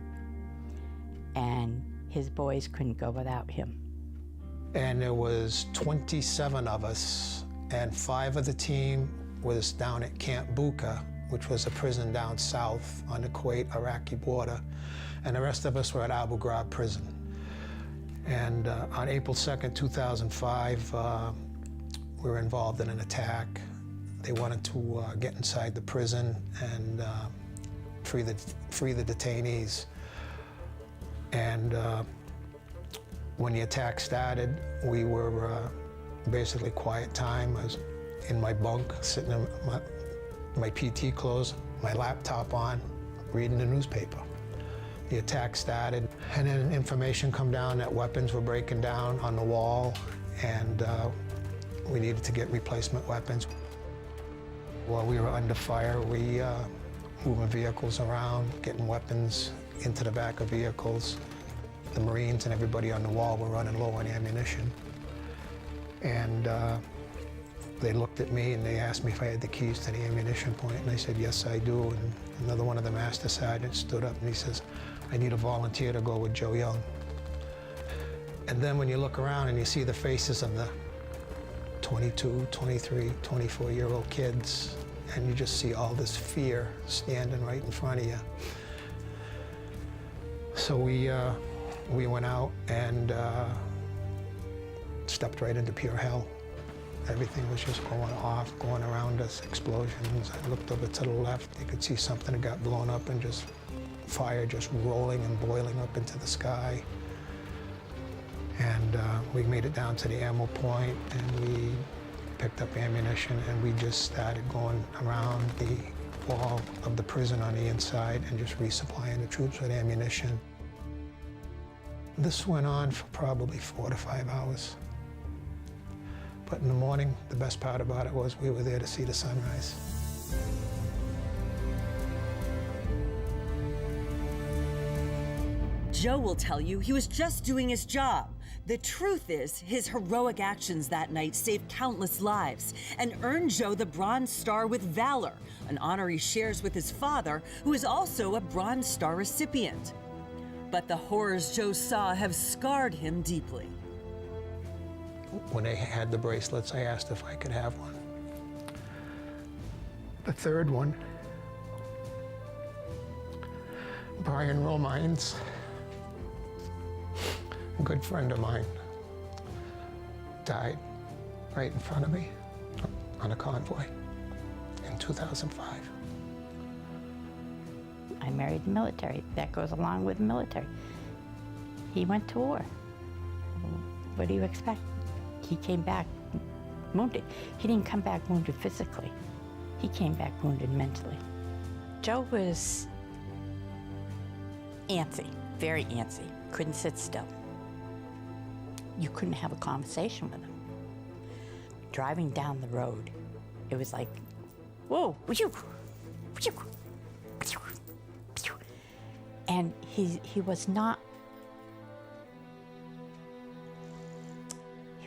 And his boys couldn't go without him. And there was 27 of us, and 5 of the team was down at Camp Bucca, which was a prison down south on the Kuwait-Iraqi border, and the rest of us were at Abu Ghraib prison. And on April 2nd, 2005, we were involved in an attack. They wanted to get inside the prison and free the detainees. And when the attack started, we were basically quiet time. I was in my bunk, sitting in my PT clothes, my laptop on, reading the newspaper. The attack started, and then information come down that weapons were breaking down on the wall, and we needed to get replacement weapons. While we were under fire, we moving vehicles around, getting weapons into the back of vehicles. The Marines and everybody on the wall were running low on ammunition. And they looked at me and they asked me if I had the keys to the ammunition point, and I said, "Yes, I do." And another one of the master sergeants stood up and he says, "I need a volunteer to go with Joe Young." And then when you look around and you see the faces of the 22, 23, 24-year-old kids, and you just see all this fear standing right in front of you. So we went out and stepped right into pure hell. Everything was just going off, going around us, explosions. I looked over to the left, you could see something that got blown up and just fire just rolling and boiling up into the sky. And we made it down to the ammo point, and we picked up ammunition, and we just started going around the wall of the prison on the inside and just resupplying the troops with ammunition. This went on for probably 4 to 5 hours. But in the morning, the best part about it was we were there to see the sunrise. Joe will tell you he was just doing his job. The truth is, his heroic actions that night saved countless lives and earned Joe the Bronze Star with Valor, an honor he shares with his father, who is also a Bronze Star recipient. But the horrors Joe saw have scarred him deeply. When they had the bracelets, I asked if I could have one. The third one, Brian Romines, a good friend of mine, died right in front of me on a convoy in 2005. I married the military. That goes along with the military. He went to war. What do you expect? He came back wounded. He didn't come back wounded physically. He came back wounded mentally. Joe was Antsy, very antsy, couldn't sit still. You couldn't have a conversation with him. Driving down the road, it was like, whoa, and he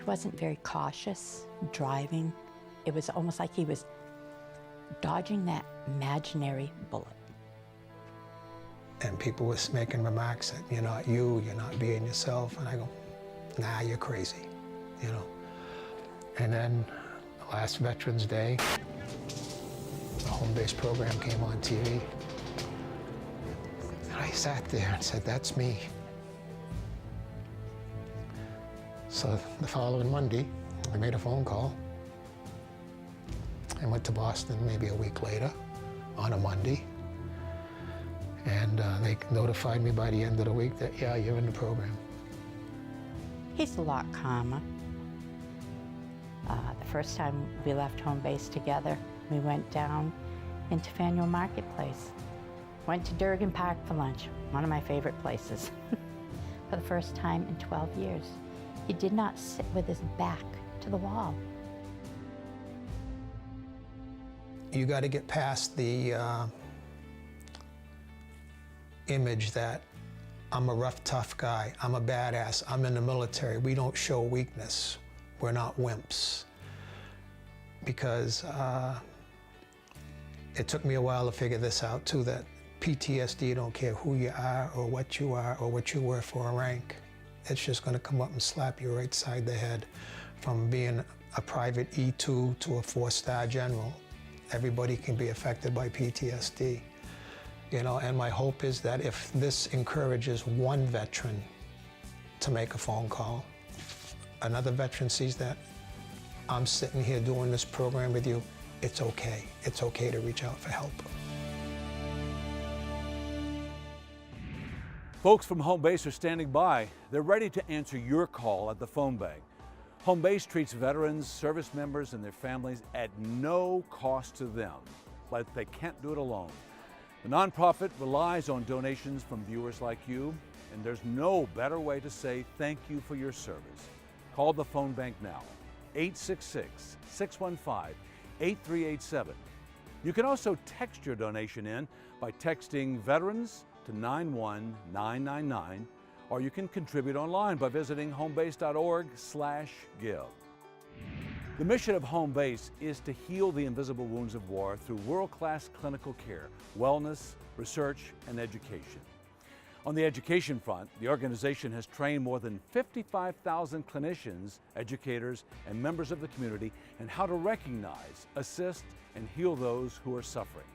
wasn't very cautious driving. It was almost like he was dodging that imaginary bullet. And people was making remarks that you're not you, you're not being yourself. And I go, nah, you're crazy, you know. And then last Veterans Day, the home base program came on TV. And I sat there and said, that's me. So the following Monday, I made a phone call. I went to Boston maybe a week later on a Monday. And they notified me by the end of the week that, yeah, you're in the program. He's a lot calmer. The first time we left home base together, we went down into Faneuil Marketplace. Went to Durgan Park for lunch, one of my favorite places. For the first time in 12 years, he did not sit with his back to the wall. You got to get past the image that I'm a rough, tough guy, I'm a badass, I'm in the military. We don't show weakness. We're not wimps. Because it took me a while to figure this out too, that PTSD don't care who you are or what you were for a rank. It's just gonna come up and slap you right side the head. From being a private E2 to a 4-star general, everybody can be affected by PTSD. You know, and my hope is that if this encourages one veteran to make a phone call, another veteran sees that I'm sitting here doing this program with you, it's okay. It's okay to reach out for help. Folks from Home Base are standing by. They're ready to answer your call at the phone bank. Home Base treats veterans, service members, and their families at no cost to them, like they can't do it alone. The nonprofit relies on donations from viewers like you, and there's no better way to say thank you for your service. Call the phone bank now, 866-615-8387. You can also text your donation in by texting veterans to 91999, or you can contribute online by visiting homebase.org/give. The mission of Home Base is to heal the invisible wounds of war through world-class clinical care, wellness, research, and education. On the education front, the organization has trained more than 55,000 clinicians, educators, and members of the community in how to recognize, assist, and heal those who are suffering.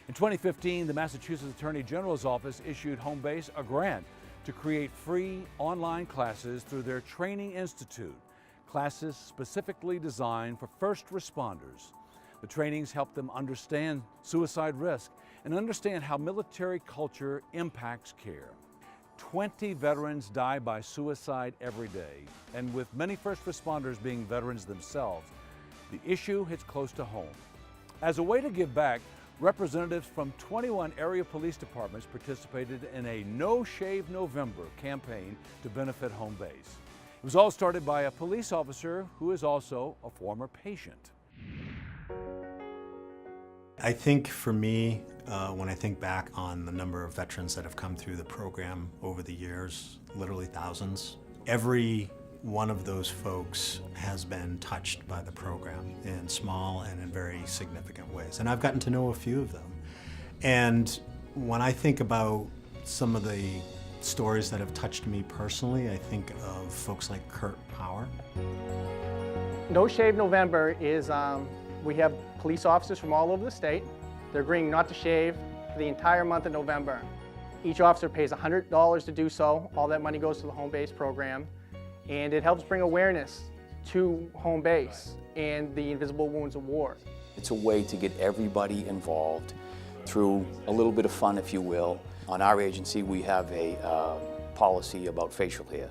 In 2015, the Massachusetts Attorney General's Office issued Home Base a grant to create free online classes through their Training Institute, classes specifically designed for first responders. The trainings help them understand suicide risk and understand how military culture impacts care. 20 veterans die by suicide every day, and with many first responders being veterans themselves, the issue hits close to home. As a way to give back, representatives from 21 area police departments participated in a No Shave November campaign to benefit Home Base. It was all started by a police officer who is also a former patient. I think for me, when I think back on the number of veterans that have come through the program over the years, literally thousands, every one of those folks has been touched by the program in small and in very significant ways. And I've gotten to know a few of them. And when I think about some of the stories that have touched me personally, I think of folks like Kurt Power. No Shave November is, we have police officers from all over the state. They're agreeing not to shave for the entire month of November. Each officer pays $100 to do so. All that money goes to the Home Base program. And it helps bring awareness to Home Base and the invisible wounds of war. It's a way to get everybody involved through a little bit of fun, if you will. On our agency, we have a policy about facial hair.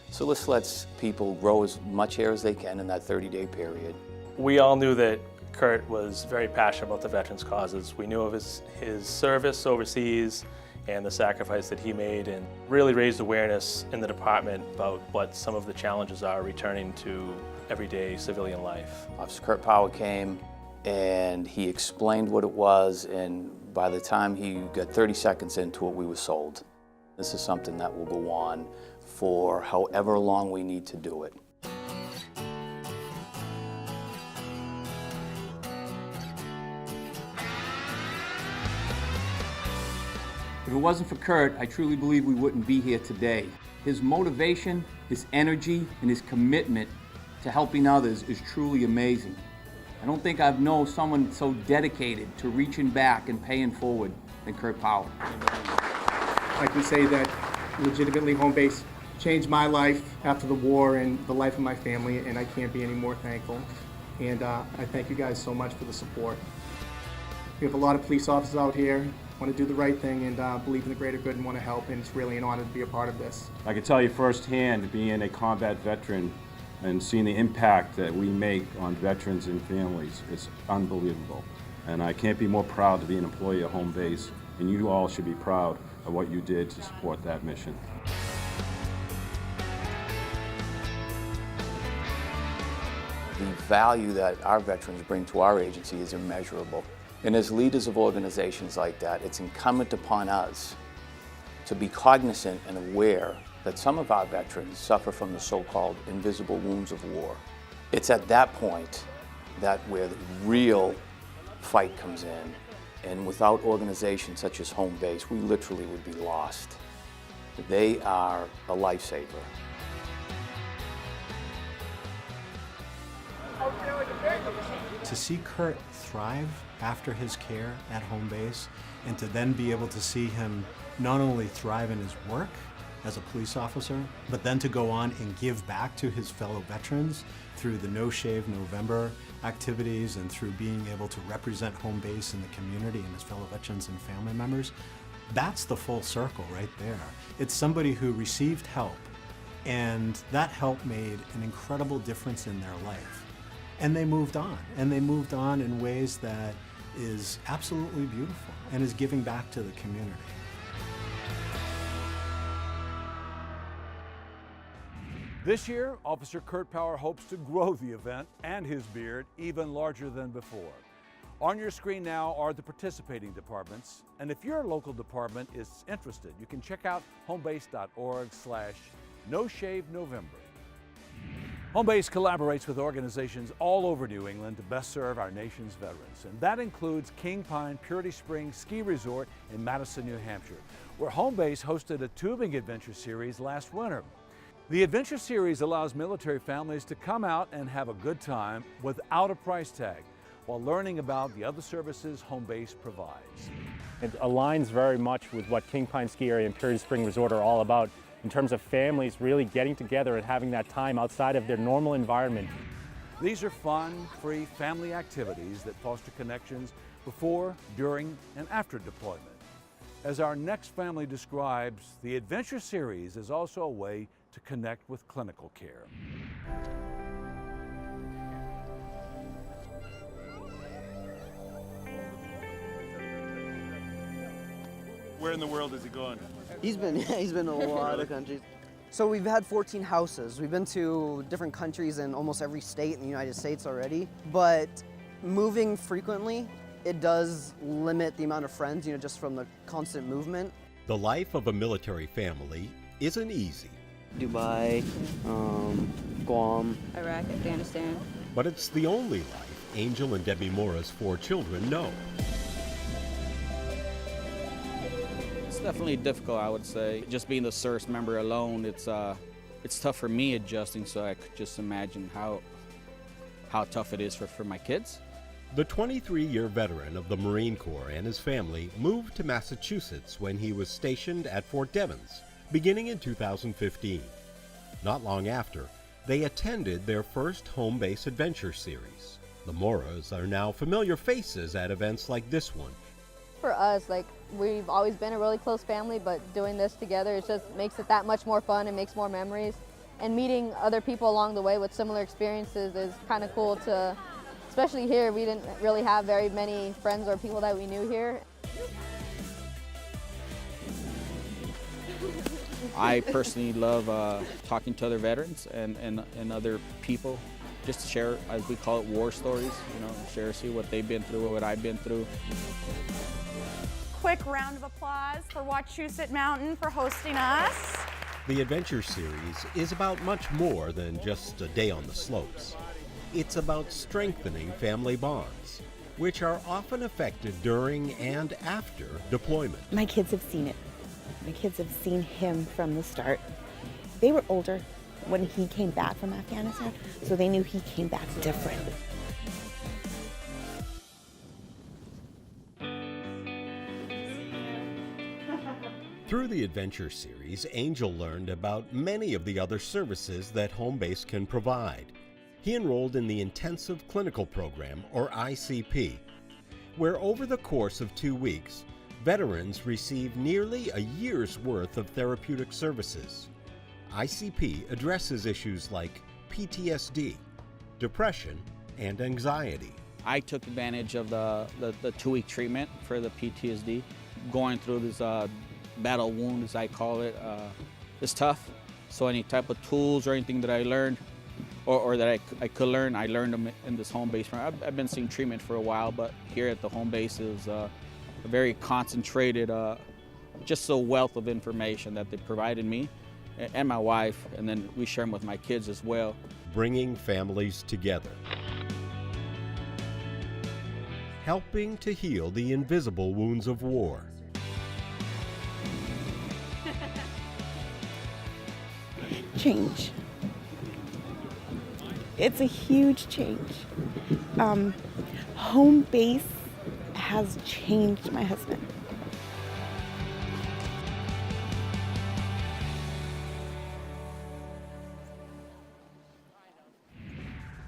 So this lets people grow as much hair as they can in that 30-day period. We all knew that Kurt was very passionate about the veterans' causes. We knew of his service overseas, and the sacrifice that he made, and really raised awareness in the department about what some of the challenges are returning to everyday civilian life. Officer Kurt Power came and he explained what it was, and by the time he got 30 seconds into it, we were sold. This is something that will go on for however long we need to do it. If it wasn't for Kurt, I truly believe we wouldn't be here today. His motivation, his energy, and his commitment to helping others is truly amazing. I don't think I've known someone so dedicated to reaching back and paying forward than Kurt Power. I can say that legitimately home base changed my life after the war and the life of my family, and I can't be any more thankful. And I thank you guys so much for the support. We have a lot of police officers out here, want to do the right thing and believe in the greater good and want to help, and it's really an honor to be a part of this. I can tell you firsthand, being a combat veteran and seeing the impact that we make on veterans and families is unbelievable. And I can't be more proud to be an employee of Home Base, and you all should be proud of what you did to support that mission. The value that our veterans bring to our agency is immeasurable. And as leaders of organizations like that, it's incumbent upon us to be cognizant and aware that some of our veterans suffer from the so-called invisible wounds of war. It's at that point that where the real fight comes in, and without organizations such as Home Base, we literally would be lost. They are a lifesaver. To see Kurt thrive after his care at Home Base, and to then be able to see him not only thrive in his work as a police officer, but then to go on and give back to his fellow veterans through the No Shave November activities and through being able to represent Home Base in the community and his fellow veterans and family members, that's the full circle right there. It's somebody who received help, and that help made an incredible difference in their life. And they moved on, and they moved on in ways that is absolutely beautiful and is giving back to the community. This year, Officer Kurt Power hopes to grow the event and his beard even larger than before. On your screen now are the participating departments, and if your local department is interested, you can check out homebase.org/NoShaveNovember. Home Base collaborates with organizations all over New England to best serve our nation's veterans, and that includes King Pine Purity Springs Ski Resort in Madison, New Hampshire, where Home Base hosted a tubing adventure series last winter. The adventure series allows military families to come out and have a good time without a price tag, while learning about the other services Home Base provides. It aligns very much with what King Pine Ski Area and Purity Spring Resort are all about, in terms of families really getting together and having that time outside of their normal environment. These are fun, free family activities that foster connections before, during, and after deployment. As our next family describes, the Adventure Series is also a way to connect with clinical care. Where in the world is he going? He's been to a lot of countries. So we've had 14 houses. We've been to different countries in almost every state in the United States already. But moving frequently, it does limit the amount of friends, just from the constant movement. The life of a military family isn't easy. Dubai, Guam, Iraq, Afghanistan. But it's the only life Angel and Debbie Mora's 4 children know. It's definitely difficult, I would say. Just being the service member alone, it's tough for me adjusting, so I could just imagine how tough it is for my kids. The 23-year veteran of the Marine Corps and his family moved to Massachusetts when he was stationed at Fort Devens, beginning in 2015. Not long after, they attended their first Home Base Adventure Series. The Moras are now familiar faces at events like this one. For us, we've always been a really close family, but doing this together, it just makes it that much more fun and makes more memories. And meeting other people along the way with similar experiences is kind of cool to, especially here, we didn't really have very many friends or people that we knew here. I personally love talking to other veterans and other people, just to share, as we call it, war stories, see what they've been through, what I've been through. Quick round of applause for Wachusett Mountain for hosting us. The Adventure Series is about much more than just a day on the slopes. It's about strengthening family bonds, which are often affected during and after deployment. My kids have seen it. My kids have seen him from the start. They were older when he came back from Afghanistan, so they knew he came back different. Through the Adventure Series, Angel learned about many of the other services that home base can provide. He enrolled in the Intensive Clinical Program, or ICP, where over the course of 2 weeks, veterans receive nearly a year's worth of therapeutic services. ICP addresses issues like PTSD, depression, and anxiety. I took advantage of the 2-week treatment for the PTSD. Going through this battle wound, as I call it, is tough. So any type of tools or anything that I learned or that I could learn, I learned them in this home base. I've been seeing treatment for a while, but here at the home base is a very concentrated, just a wealth of information that they provided me and my wife, and then we share them with my kids as well. Bringing families together. Helping to heal the invisible wounds of war. Change. It's a huge change. Home base has changed my husband.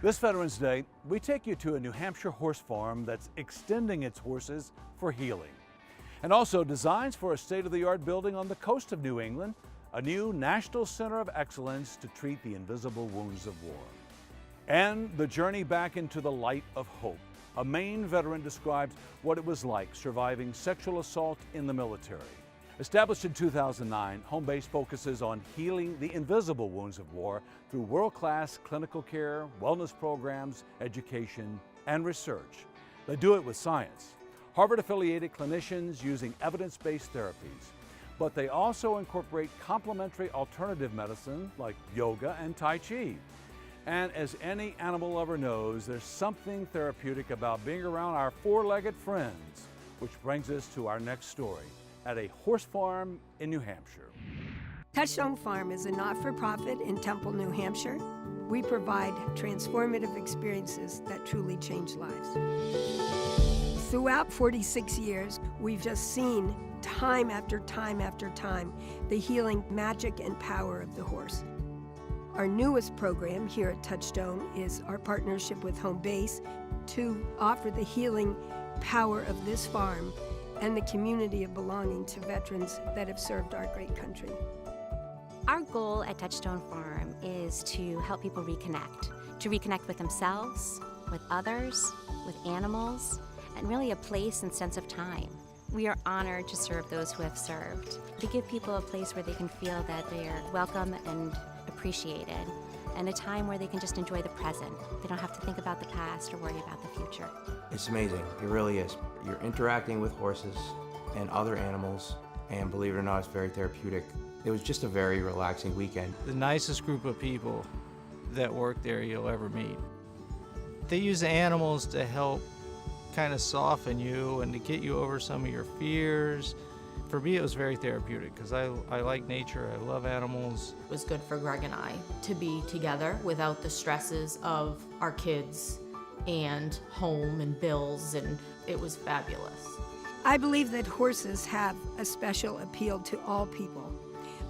This Veterans Day, we take you to a New Hampshire horse farm that's extending its horses for healing, and also designs for a state-of-the-art building on the coast of New England, a new National Center of Excellence to treat the invisible wounds of war. And the journey back into the light of hope. A Maine veteran describes what it was like surviving sexual assault in the military. Established in 2009, Home Base focuses on healing the invisible wounds of war through world-class clinical care, wellness programs, education, and research. They do it with science. Harvard-affiliated clinicians using evidence-based therapies. But they also incorporate complementary alternative medicine like yoga and Tai Chi. And as any animal lover knows, there's something therapeutic about being around our four-legged friends, which brings us to our next story at a horse farm in New Hampshire. Touchstone Farm is a not-for-profit in Temple, New Hampshire. We provide transformative experiences that truly change lives. Throughout 46 years, we've just seen time after time after time the healing magic and power of the horse. Our newest program here at Touchstone is our partnership with Home Base to offer the healing power of this farm and the community of belonging to veterans that have served our great country. Our goal at Touchstone Farm is to help people reconnect with themselves, with others, with animals, and really a place and sense of time. We are honored to serve those who have served, to give people a place where they can feel that they are welcome and appreciated, and a time where they can just enjoy the present. They don't have to think about the past or worry about the future. It's amazing, it really is. You're interacting with horses and other animals, and believe it or not, it's very therapeutic. It was just a very relaxing weekend. The nicest group of people that work there you'll ever meet. They use the animals to help kind of soften you and to get you over some of your fears. For me, it was very therapeutic because I like nature, I love animals. It was good for Greg and I to be together without the stresses of our kids and home and bills, and it was fabulous. I believe that horses have a special appeal to all people,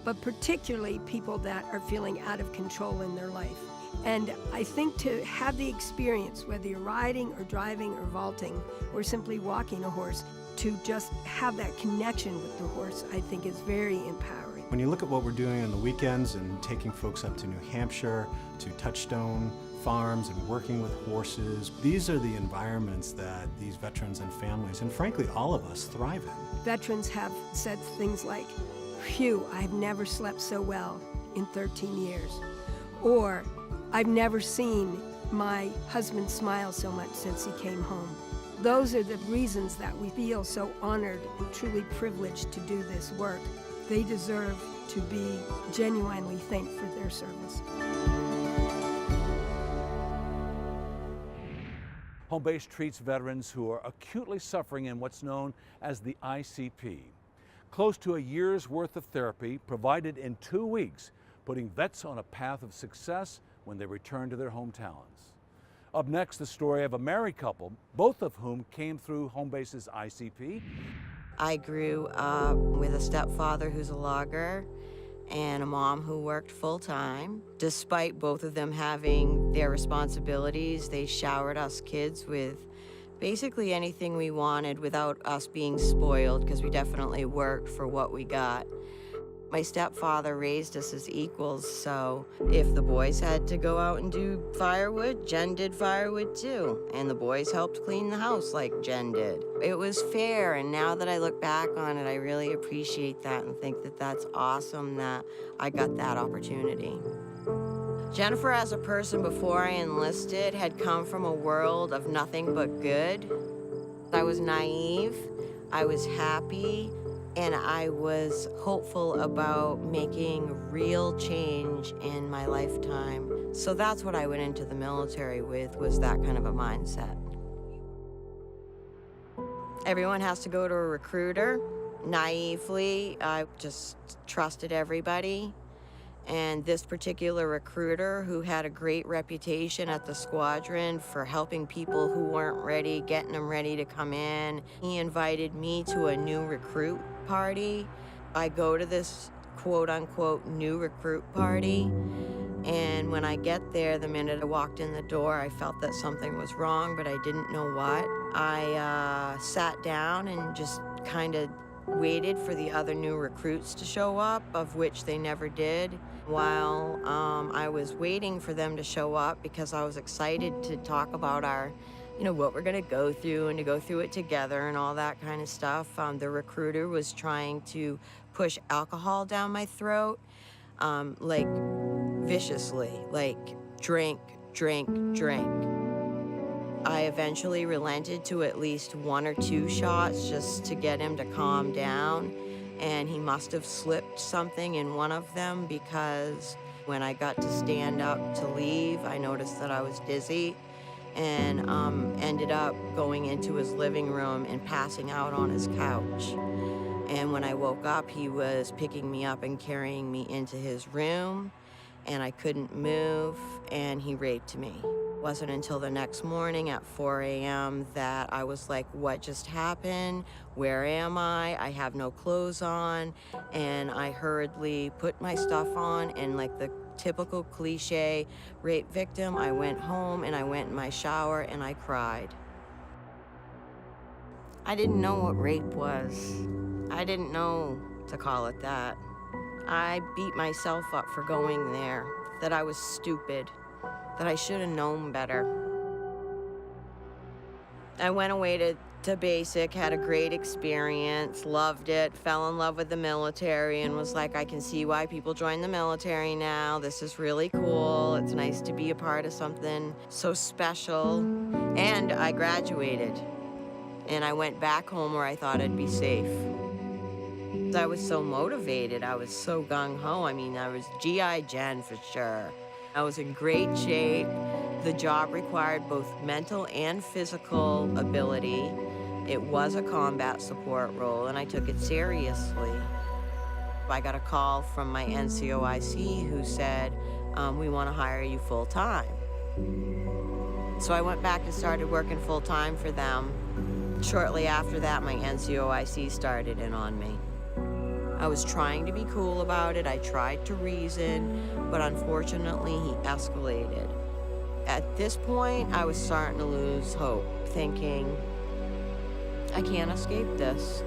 but particularly people that are feeling out of control in their life. And I think to have the experience, whether you're riding or driving or vaulting or simply walking a horse, to just have that connection with the horse, I think is very empowering. When you look at what we're doing on the weekends and taking folks up to New Hampshire, to Touchstone Farms and working with horses, these are the environments that these veterans and families, and frankly all of us, thrive in. Veterans have said things like, Phew, I've never slept so well in 13 years. Or, I've never seen my husband smile so much since he came home. Those are the reasons that we feel so honored and truly privileged to do this work. They deserve to be genuinely thanked for their service. Home Base treats veterans who are acutely suffering in what's known as the ICP. Close to a year's worth of therapy provided in 2 weeks, putting vets on a path of success when they return to their hometowns. Up next, the story of a married couple, both of whom came through Home Base's ICP. I grew up with a stepfather who's a logger and a mom who worked full-time. Despite both of them having their responsibilities, they showered us kids with basically anything we wanted without us being spoiled, because we definitely worked for what we got. My stepfather raised us as equals, so if the boys had to go out and do firewood, Jen did firewood too. And the boys helped clean the house like Jen did. It was fair, and now that I look back on it, I really appreciate that and think that that's awesome that I got that opportunity. Jennifer, as a person before I enlisted, had come from a world of nothing but good. I was naive, I was happy, and I was hopeful about making real change in my lifetime. So that's what I went into the military with, was that kind of a mindset. Everyone has to go to a recruiter. Naively, I just trusted everybody. And this particular recruiter, who had a great reputation at the squadron for helping people who weren't ready, getting them ready to come in, he invited me to a new recruit party. I go to this quote-unquote new recruit party, and when I get there, the minute I walked in the door, I felt that something was wrong, but I didn't know what. I sat down and just kind of waited for the other new recruits to show up, of which they never did. While I was waiting for them to show up, because I was excited to talk about our, what we're gonna go through and to go through it together and all that kind of stuff, the recruiter was trying to push alcohol down my throat, like viciously, like drink, drink, drink. I eventually relented to at least 1 or 2 shots just to get him to calm down. And he must have slipped something in one of them, because when I got to stand up to leave, I noticed that I was dizzy and ended up going into his living room and passing out on his couch. And when I woke up, he was picking me up and carrying me into his room, and I couldn't move, and he raped me. It wasn't until the next morning at 4 a.m. that I was like, what just happened? Where am I? I have no clothes on. And I hurriedly put my stuff on, and like the typical cliche rape victim, I went home and I went in my shower and I cried. I didn't know what rape was. I didn't know to call it that. I beat myself up for going there, that I was stupid, that I should have known better. I went away to basic, had a great experience, loved it, fell in love with the military, and was like, I can see why people join the military now. This is really cool. It's nice to be a part of something so special. And I graduated, and I went back home where I thought I'd be safe. I was so motivated. I was so gung-ho. I mean, I was G.I. Jen for sure. I was in great shape. The job required both mental and physical ability. It was a combat support role, and I took it seriously. I got a call from my NCOIC who said, we want to hire you full-time. So I went back and started working full-time for them. Shortly after that, my NCOIC started in on me. I was trying to be cool about it. I tried to reason, but unfortunately, he escalated. At this point, I was starting to lose hope, thinking, I can't escape this.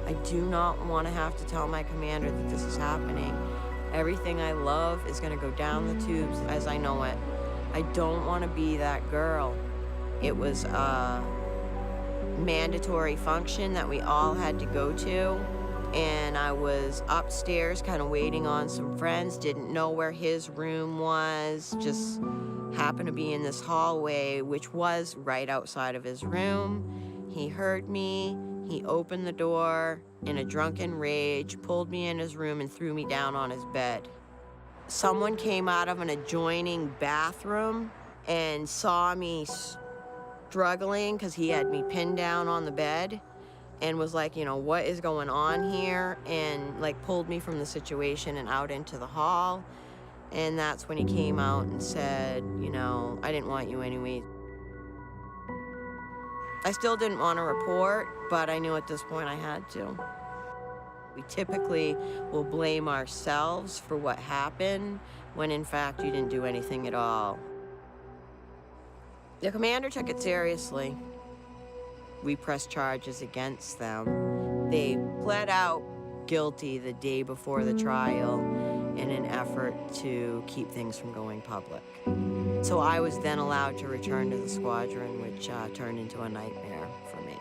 I do not want to have to tell my commander that this is happening. Everything I love is going to go down the tubes as I know it. I don't want to be that girl. It was a mandatory function that we all had to go to, and I was upstairs kind of waiting on some friends, didn't know where his room was, just happened to be in this hallway, which was right outside of his room. He heard me, he opened the door in a drunken rage, pulled me in his room and threw me down on his bed. Someone came out of an adjoining bathroom and saw me struggling because he had me pinned down on the bed and was like, you know, what is going on here? And like pulled me from the situation and out into the hall. And that's when he came out and said, you know, I didn't want you anyway. I still didn't want to report, but I knew at this point I had to. We typically will blame ourselves for what happened when in fact you didn't do anything at all. The commander took it seriously. We pressed charges against them. They pled out guilty the day before the trial in an effort to keep things from going public. So I was then allowed to return to the squadron, which turned into a nightmare for me.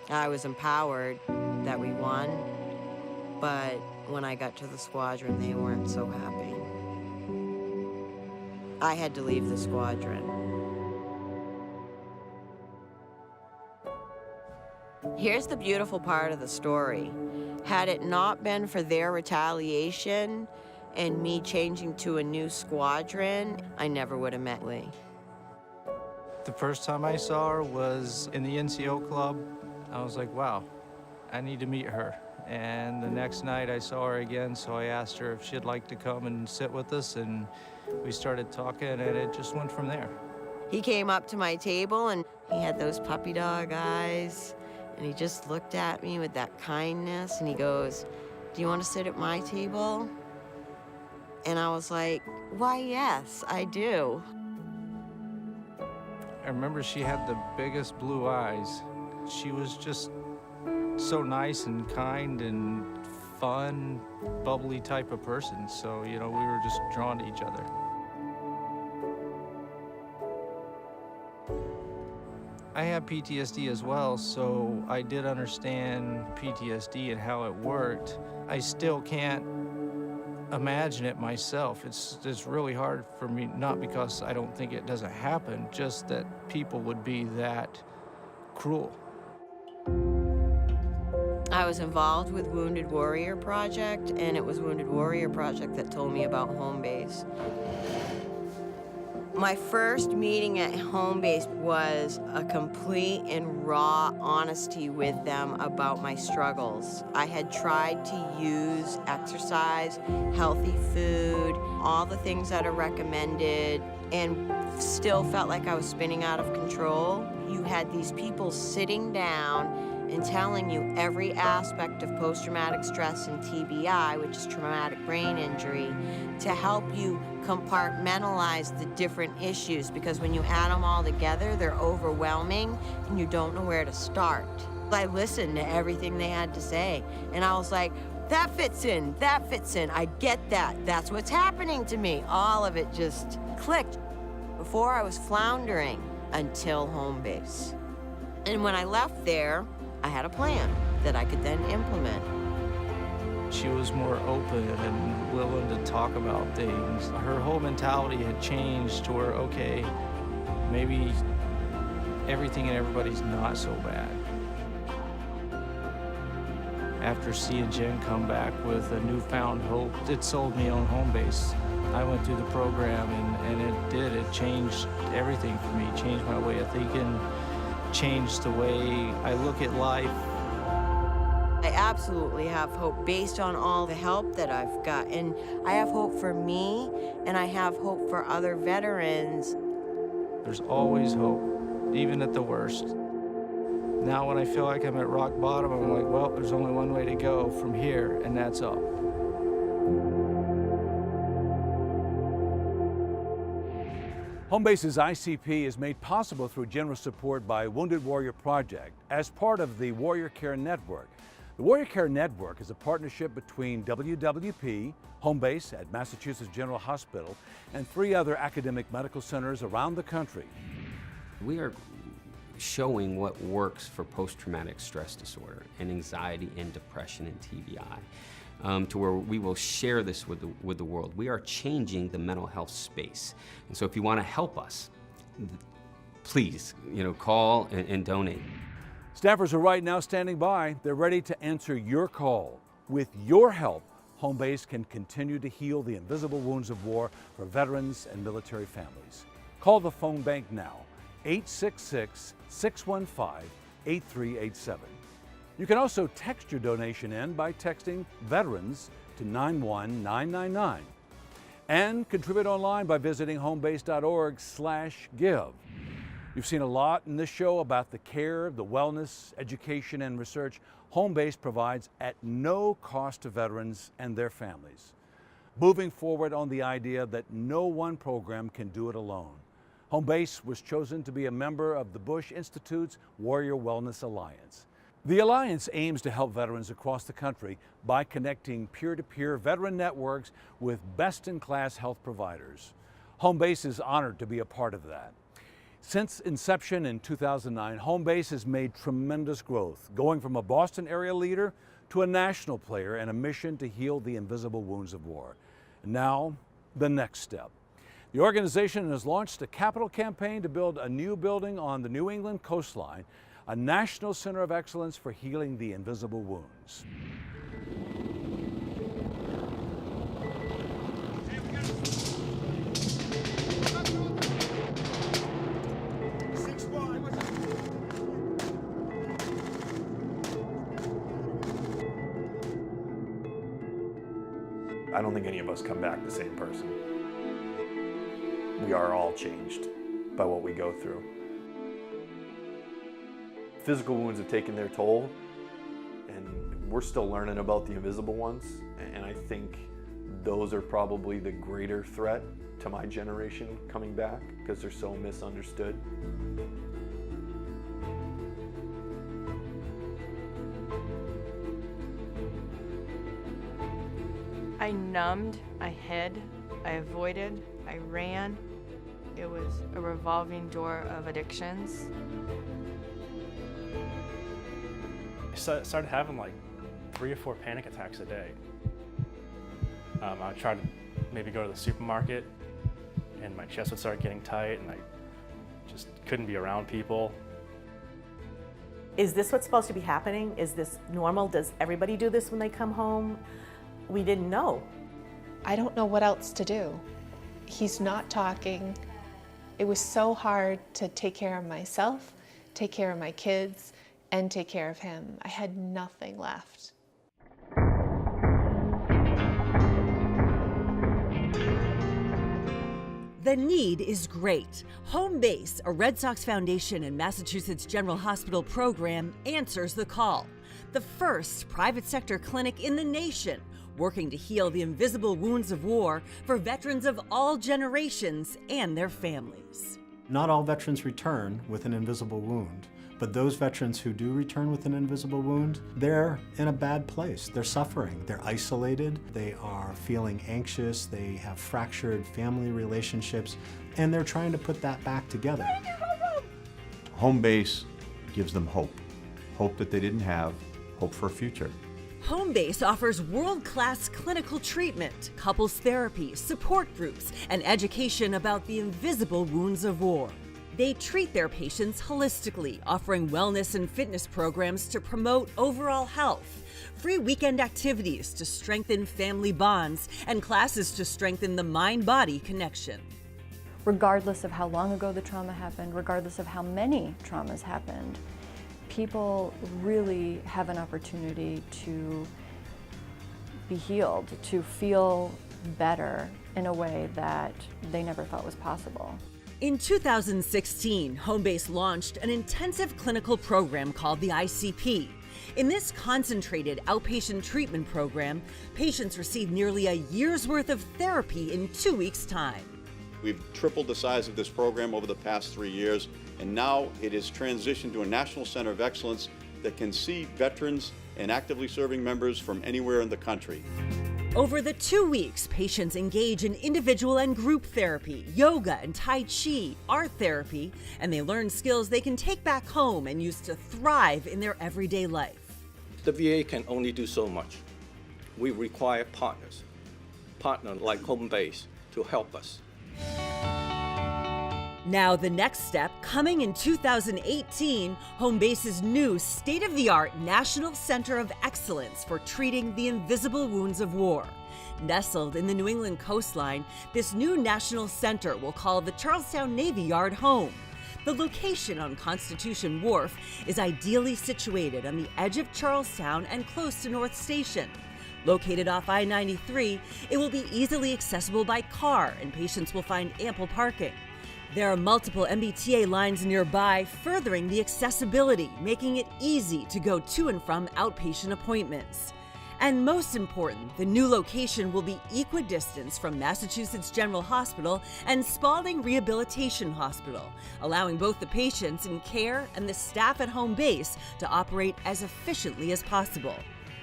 I was empowered that we won, but when I got to the squadron, they weren't so happy. I had to leave the squadron. Here's the beautiful part of the story. Had it not been for their retaliation and me changing to a new squadron, I never would have met Lee. The first time I saw her was in the NCO club. I was like, wow, I need to meet her. And the next night I saw her again, so I asked her if she'd like to come and sit with us, and we started talking, and it just went from there. He came up to my table, and he had those puppy dog eyes, and he just looked at me with that kindness, and he goes, do you want to sit at my table? And I was like, why, yes, I do. I remember she had the biggest blue eyes. She was just so nice and kind and fun, bubbly type of person. So, you know, we were just drawn to each other. I have PTSD as well, so I did understand PTSD and how it worked. I still can't imagine it myself. It's really hard for me, not because I don't think it doesn't happen, just that people would be that cruel. I was involved with Wounded Warrior Project, and it was Wounded Warrior Project that told me about home base. My first meeting at home base was a complete and raw honesty with them about my struggles. I had tried to use exercise, healthy food, all the things that are recommended, and still felt like I was spinning out of control. You had these people sitting down and telling you every aspect of post-traumatic stress and TBI, which is traumatic brain injury, to help you compartmentalize the different issues, because when you add them all together, they're overwhelming and you don't know where to start. I listened to everything they had to say, and I was like, that fits in, I get that, that's what's happening to me. All of it just clicked. Before I was floundering until home base. And when I left there, I had a plan that I could then implement. She was more open and willing to talk about things. Her whole mentality had changed to where, okay, maybe everything and everybody's not so bad. After seeing Jen come back with a newfound hope, it sold me on home base. I went through the program and it did. It changed everything for me, changed my way of thinking, changed the way I look at life. I absolutely have hope based on all the help that I've got. And I have hope for me, and I have hope for other veterans. There's always hope, even at the worst. Now when I feel like I'm at rock bottom, I'm like, well, there's only one way to go from here, and that's up. Home Base's ICP is made possible through generous support by Wounded Warrior Project as part of the Warrior Care Network. The Warrior Care Network is a partnership between WWP, Home Base at Massachusetts General Hospital, and 3 other academic medical centers around the country. We are showing what works for post-traumatic stress disorder and anxiety and depression and TBI, to where we will share this with the world. We are changing the mental health space. And so if you want to help us, please, call and donate. Staffers are right now standing by. They're ready to answer your call. With your help, Home Base can continue to heal the invisible wounds of war for veterans and military families. Call the phone bank now, 866-615-8387. You can also text your donation in by texting VETERANS to 91999 and contribute online by visiting homebase.org/give. You've seen a lot in this show about the care, the wellness, education, and research Home Base provides at no cost to veterans and their families. Moving forward on the idea that no one program can do it alone, Home Base was chosen to be a member of the Bush Institute's Warrior Wellness Alliance. The Alliance aims to help veterans across the country by connecting peer-to-peer veteran networks with best-in-class health providers. Home Base is honored to be a part of that. Since inception in 2009, Home Base has made tremendous growth, going from a Boston area leader to a national player and a mission to heal the invisible wounds of war. And now, the next step. The organization has launched a capital campaign to build a new building on the New England coastline, a national center of excellence for healing the invisible wounds. I don't think any of us come back the same person. We are all changed by what we go through. Physical wounds have taken their toll, and we're still learning about the invisible ones, and I think those are probably the greater threat to my generation coming back because they're so misunderstood. I numbed, I hid, I avoided, I ran. It was a revolving door of addictions. I started having like 3 or 4 panic attacks a day. I would try to maybe go to the supermarket and my chest would start getting tight and I just couldn't be around people. Is this what's supposed to be happening? Is this normal? Does everybody do this when they come home? We didn't know. I don't know what else to do. He's not talking. It was so hard to take care of myself, take care of my kids, and take care of him. I had nothing left. The need is great. Home Base, a Red Sox Foundation and Massachusetts General Hospital program, answers the call. The first private sector clinic in the nation, working to heal the invisible wounds of war for veterans of all generations and their families. Not all veterans return with an invisible wound, but those veterans who do return with an invisible wound, they're in a bad place. They're suffering, they're isolated, they are feeling anxious, they have fractured family relationships, and they're trying to put that back together. Home Base gives them hope. Hope that they didn't have, hope for a future. Home Base offers world-class clinical treatment, couples therapy, support groups, and education about the invisible wounds of war. They treat their patients holistically, offering wellness and fitness programs to promote overall health, free weekend activities to strengthen family bonds, and classes to strengthen the mind-body connection. Regardless of how long ago the trauma happened, regardless of how many traumas happened, people really have an opportunity to be healed, to feel better in a way that they never thought was possible. In 2016, Home Base launched an intensive clinical program called the ICP. In this concentrated outpatient treatment program, patients receive nearly a year's worth of therapy in 2 weeks' time. We've tripled the size of this program over the past 3 years, and now it is transitioned to a national center of excellence that can see veterans and actively serving members from anywhere in the country. Over the 2 weeks, patients engage in individual and group therapy, yoga and Tai Chi, art therapy, and they learn skills they can take back home and use to thrive in their everyday life. The VA can only do so much. We require partners like Home Base to help us. Now the next step, coming in 2018, Homebase's new state-of-the-art National Center of Excellence for treating the invisible wounds of war. Nestled in the New England coastline, this new national center will call the Charlestown Navy Yard home. The location on Constitution Wharf is ideally situated on the edge of Charlestown and close to North Station. Located off I-93, it will be easily accessible by car, and patients will find ample parking. There are multiple MBTA lines nearby, furthering the accessibility, making it easy to go to and from outpatient appointments. And most important, the new location will be equidistant from Massachusetts General Hospital and Spaulding Rehabilitation Hospital, allowing both the patients in care and the staff at home base to operate as efficiently as possible.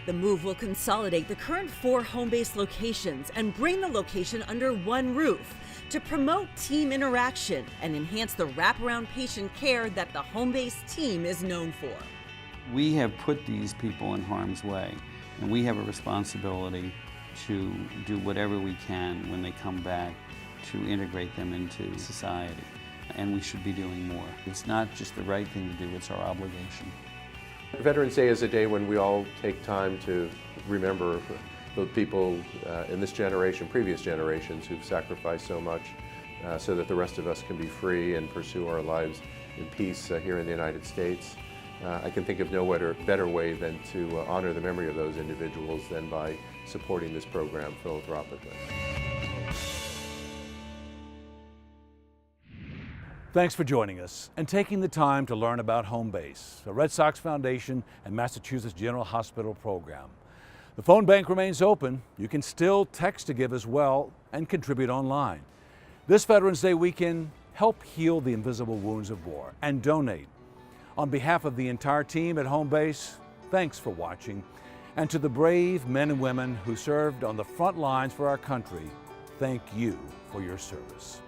The move will consolidate the current 4 home-based locations and bring the location under one roof to promote team interaction and enhance the wraparound patient care that the home-based team is known for. We have put these people in harm's way, and we have a responsibility to do whatever we can when they come back to integrate them into society, and we should be doing more. It's not just the right thing to do, it's our obligation. Veterans Day is a day when we all take time to remember the people in this generation, previous generations, who've sacrificed so much so that the rest of us can be free and pursue our lives in peace here in the United States. I can think of no better way than to honor the memory of those individuals than by supporting this program philanthropically. Thanks for joining us and taking the time to learn about Homebase, the Red Sox Foundation and Massachusetts General Hospital program. The phone bank remains open. You can still text to give as well and contribute online. This Veterans Day weekend, help heal the invisible wounds of war and donate. On behalf of the entire team at Homebase, thanks for watching. And to the brave men and women who served on the front lines for our country, thank you for your service.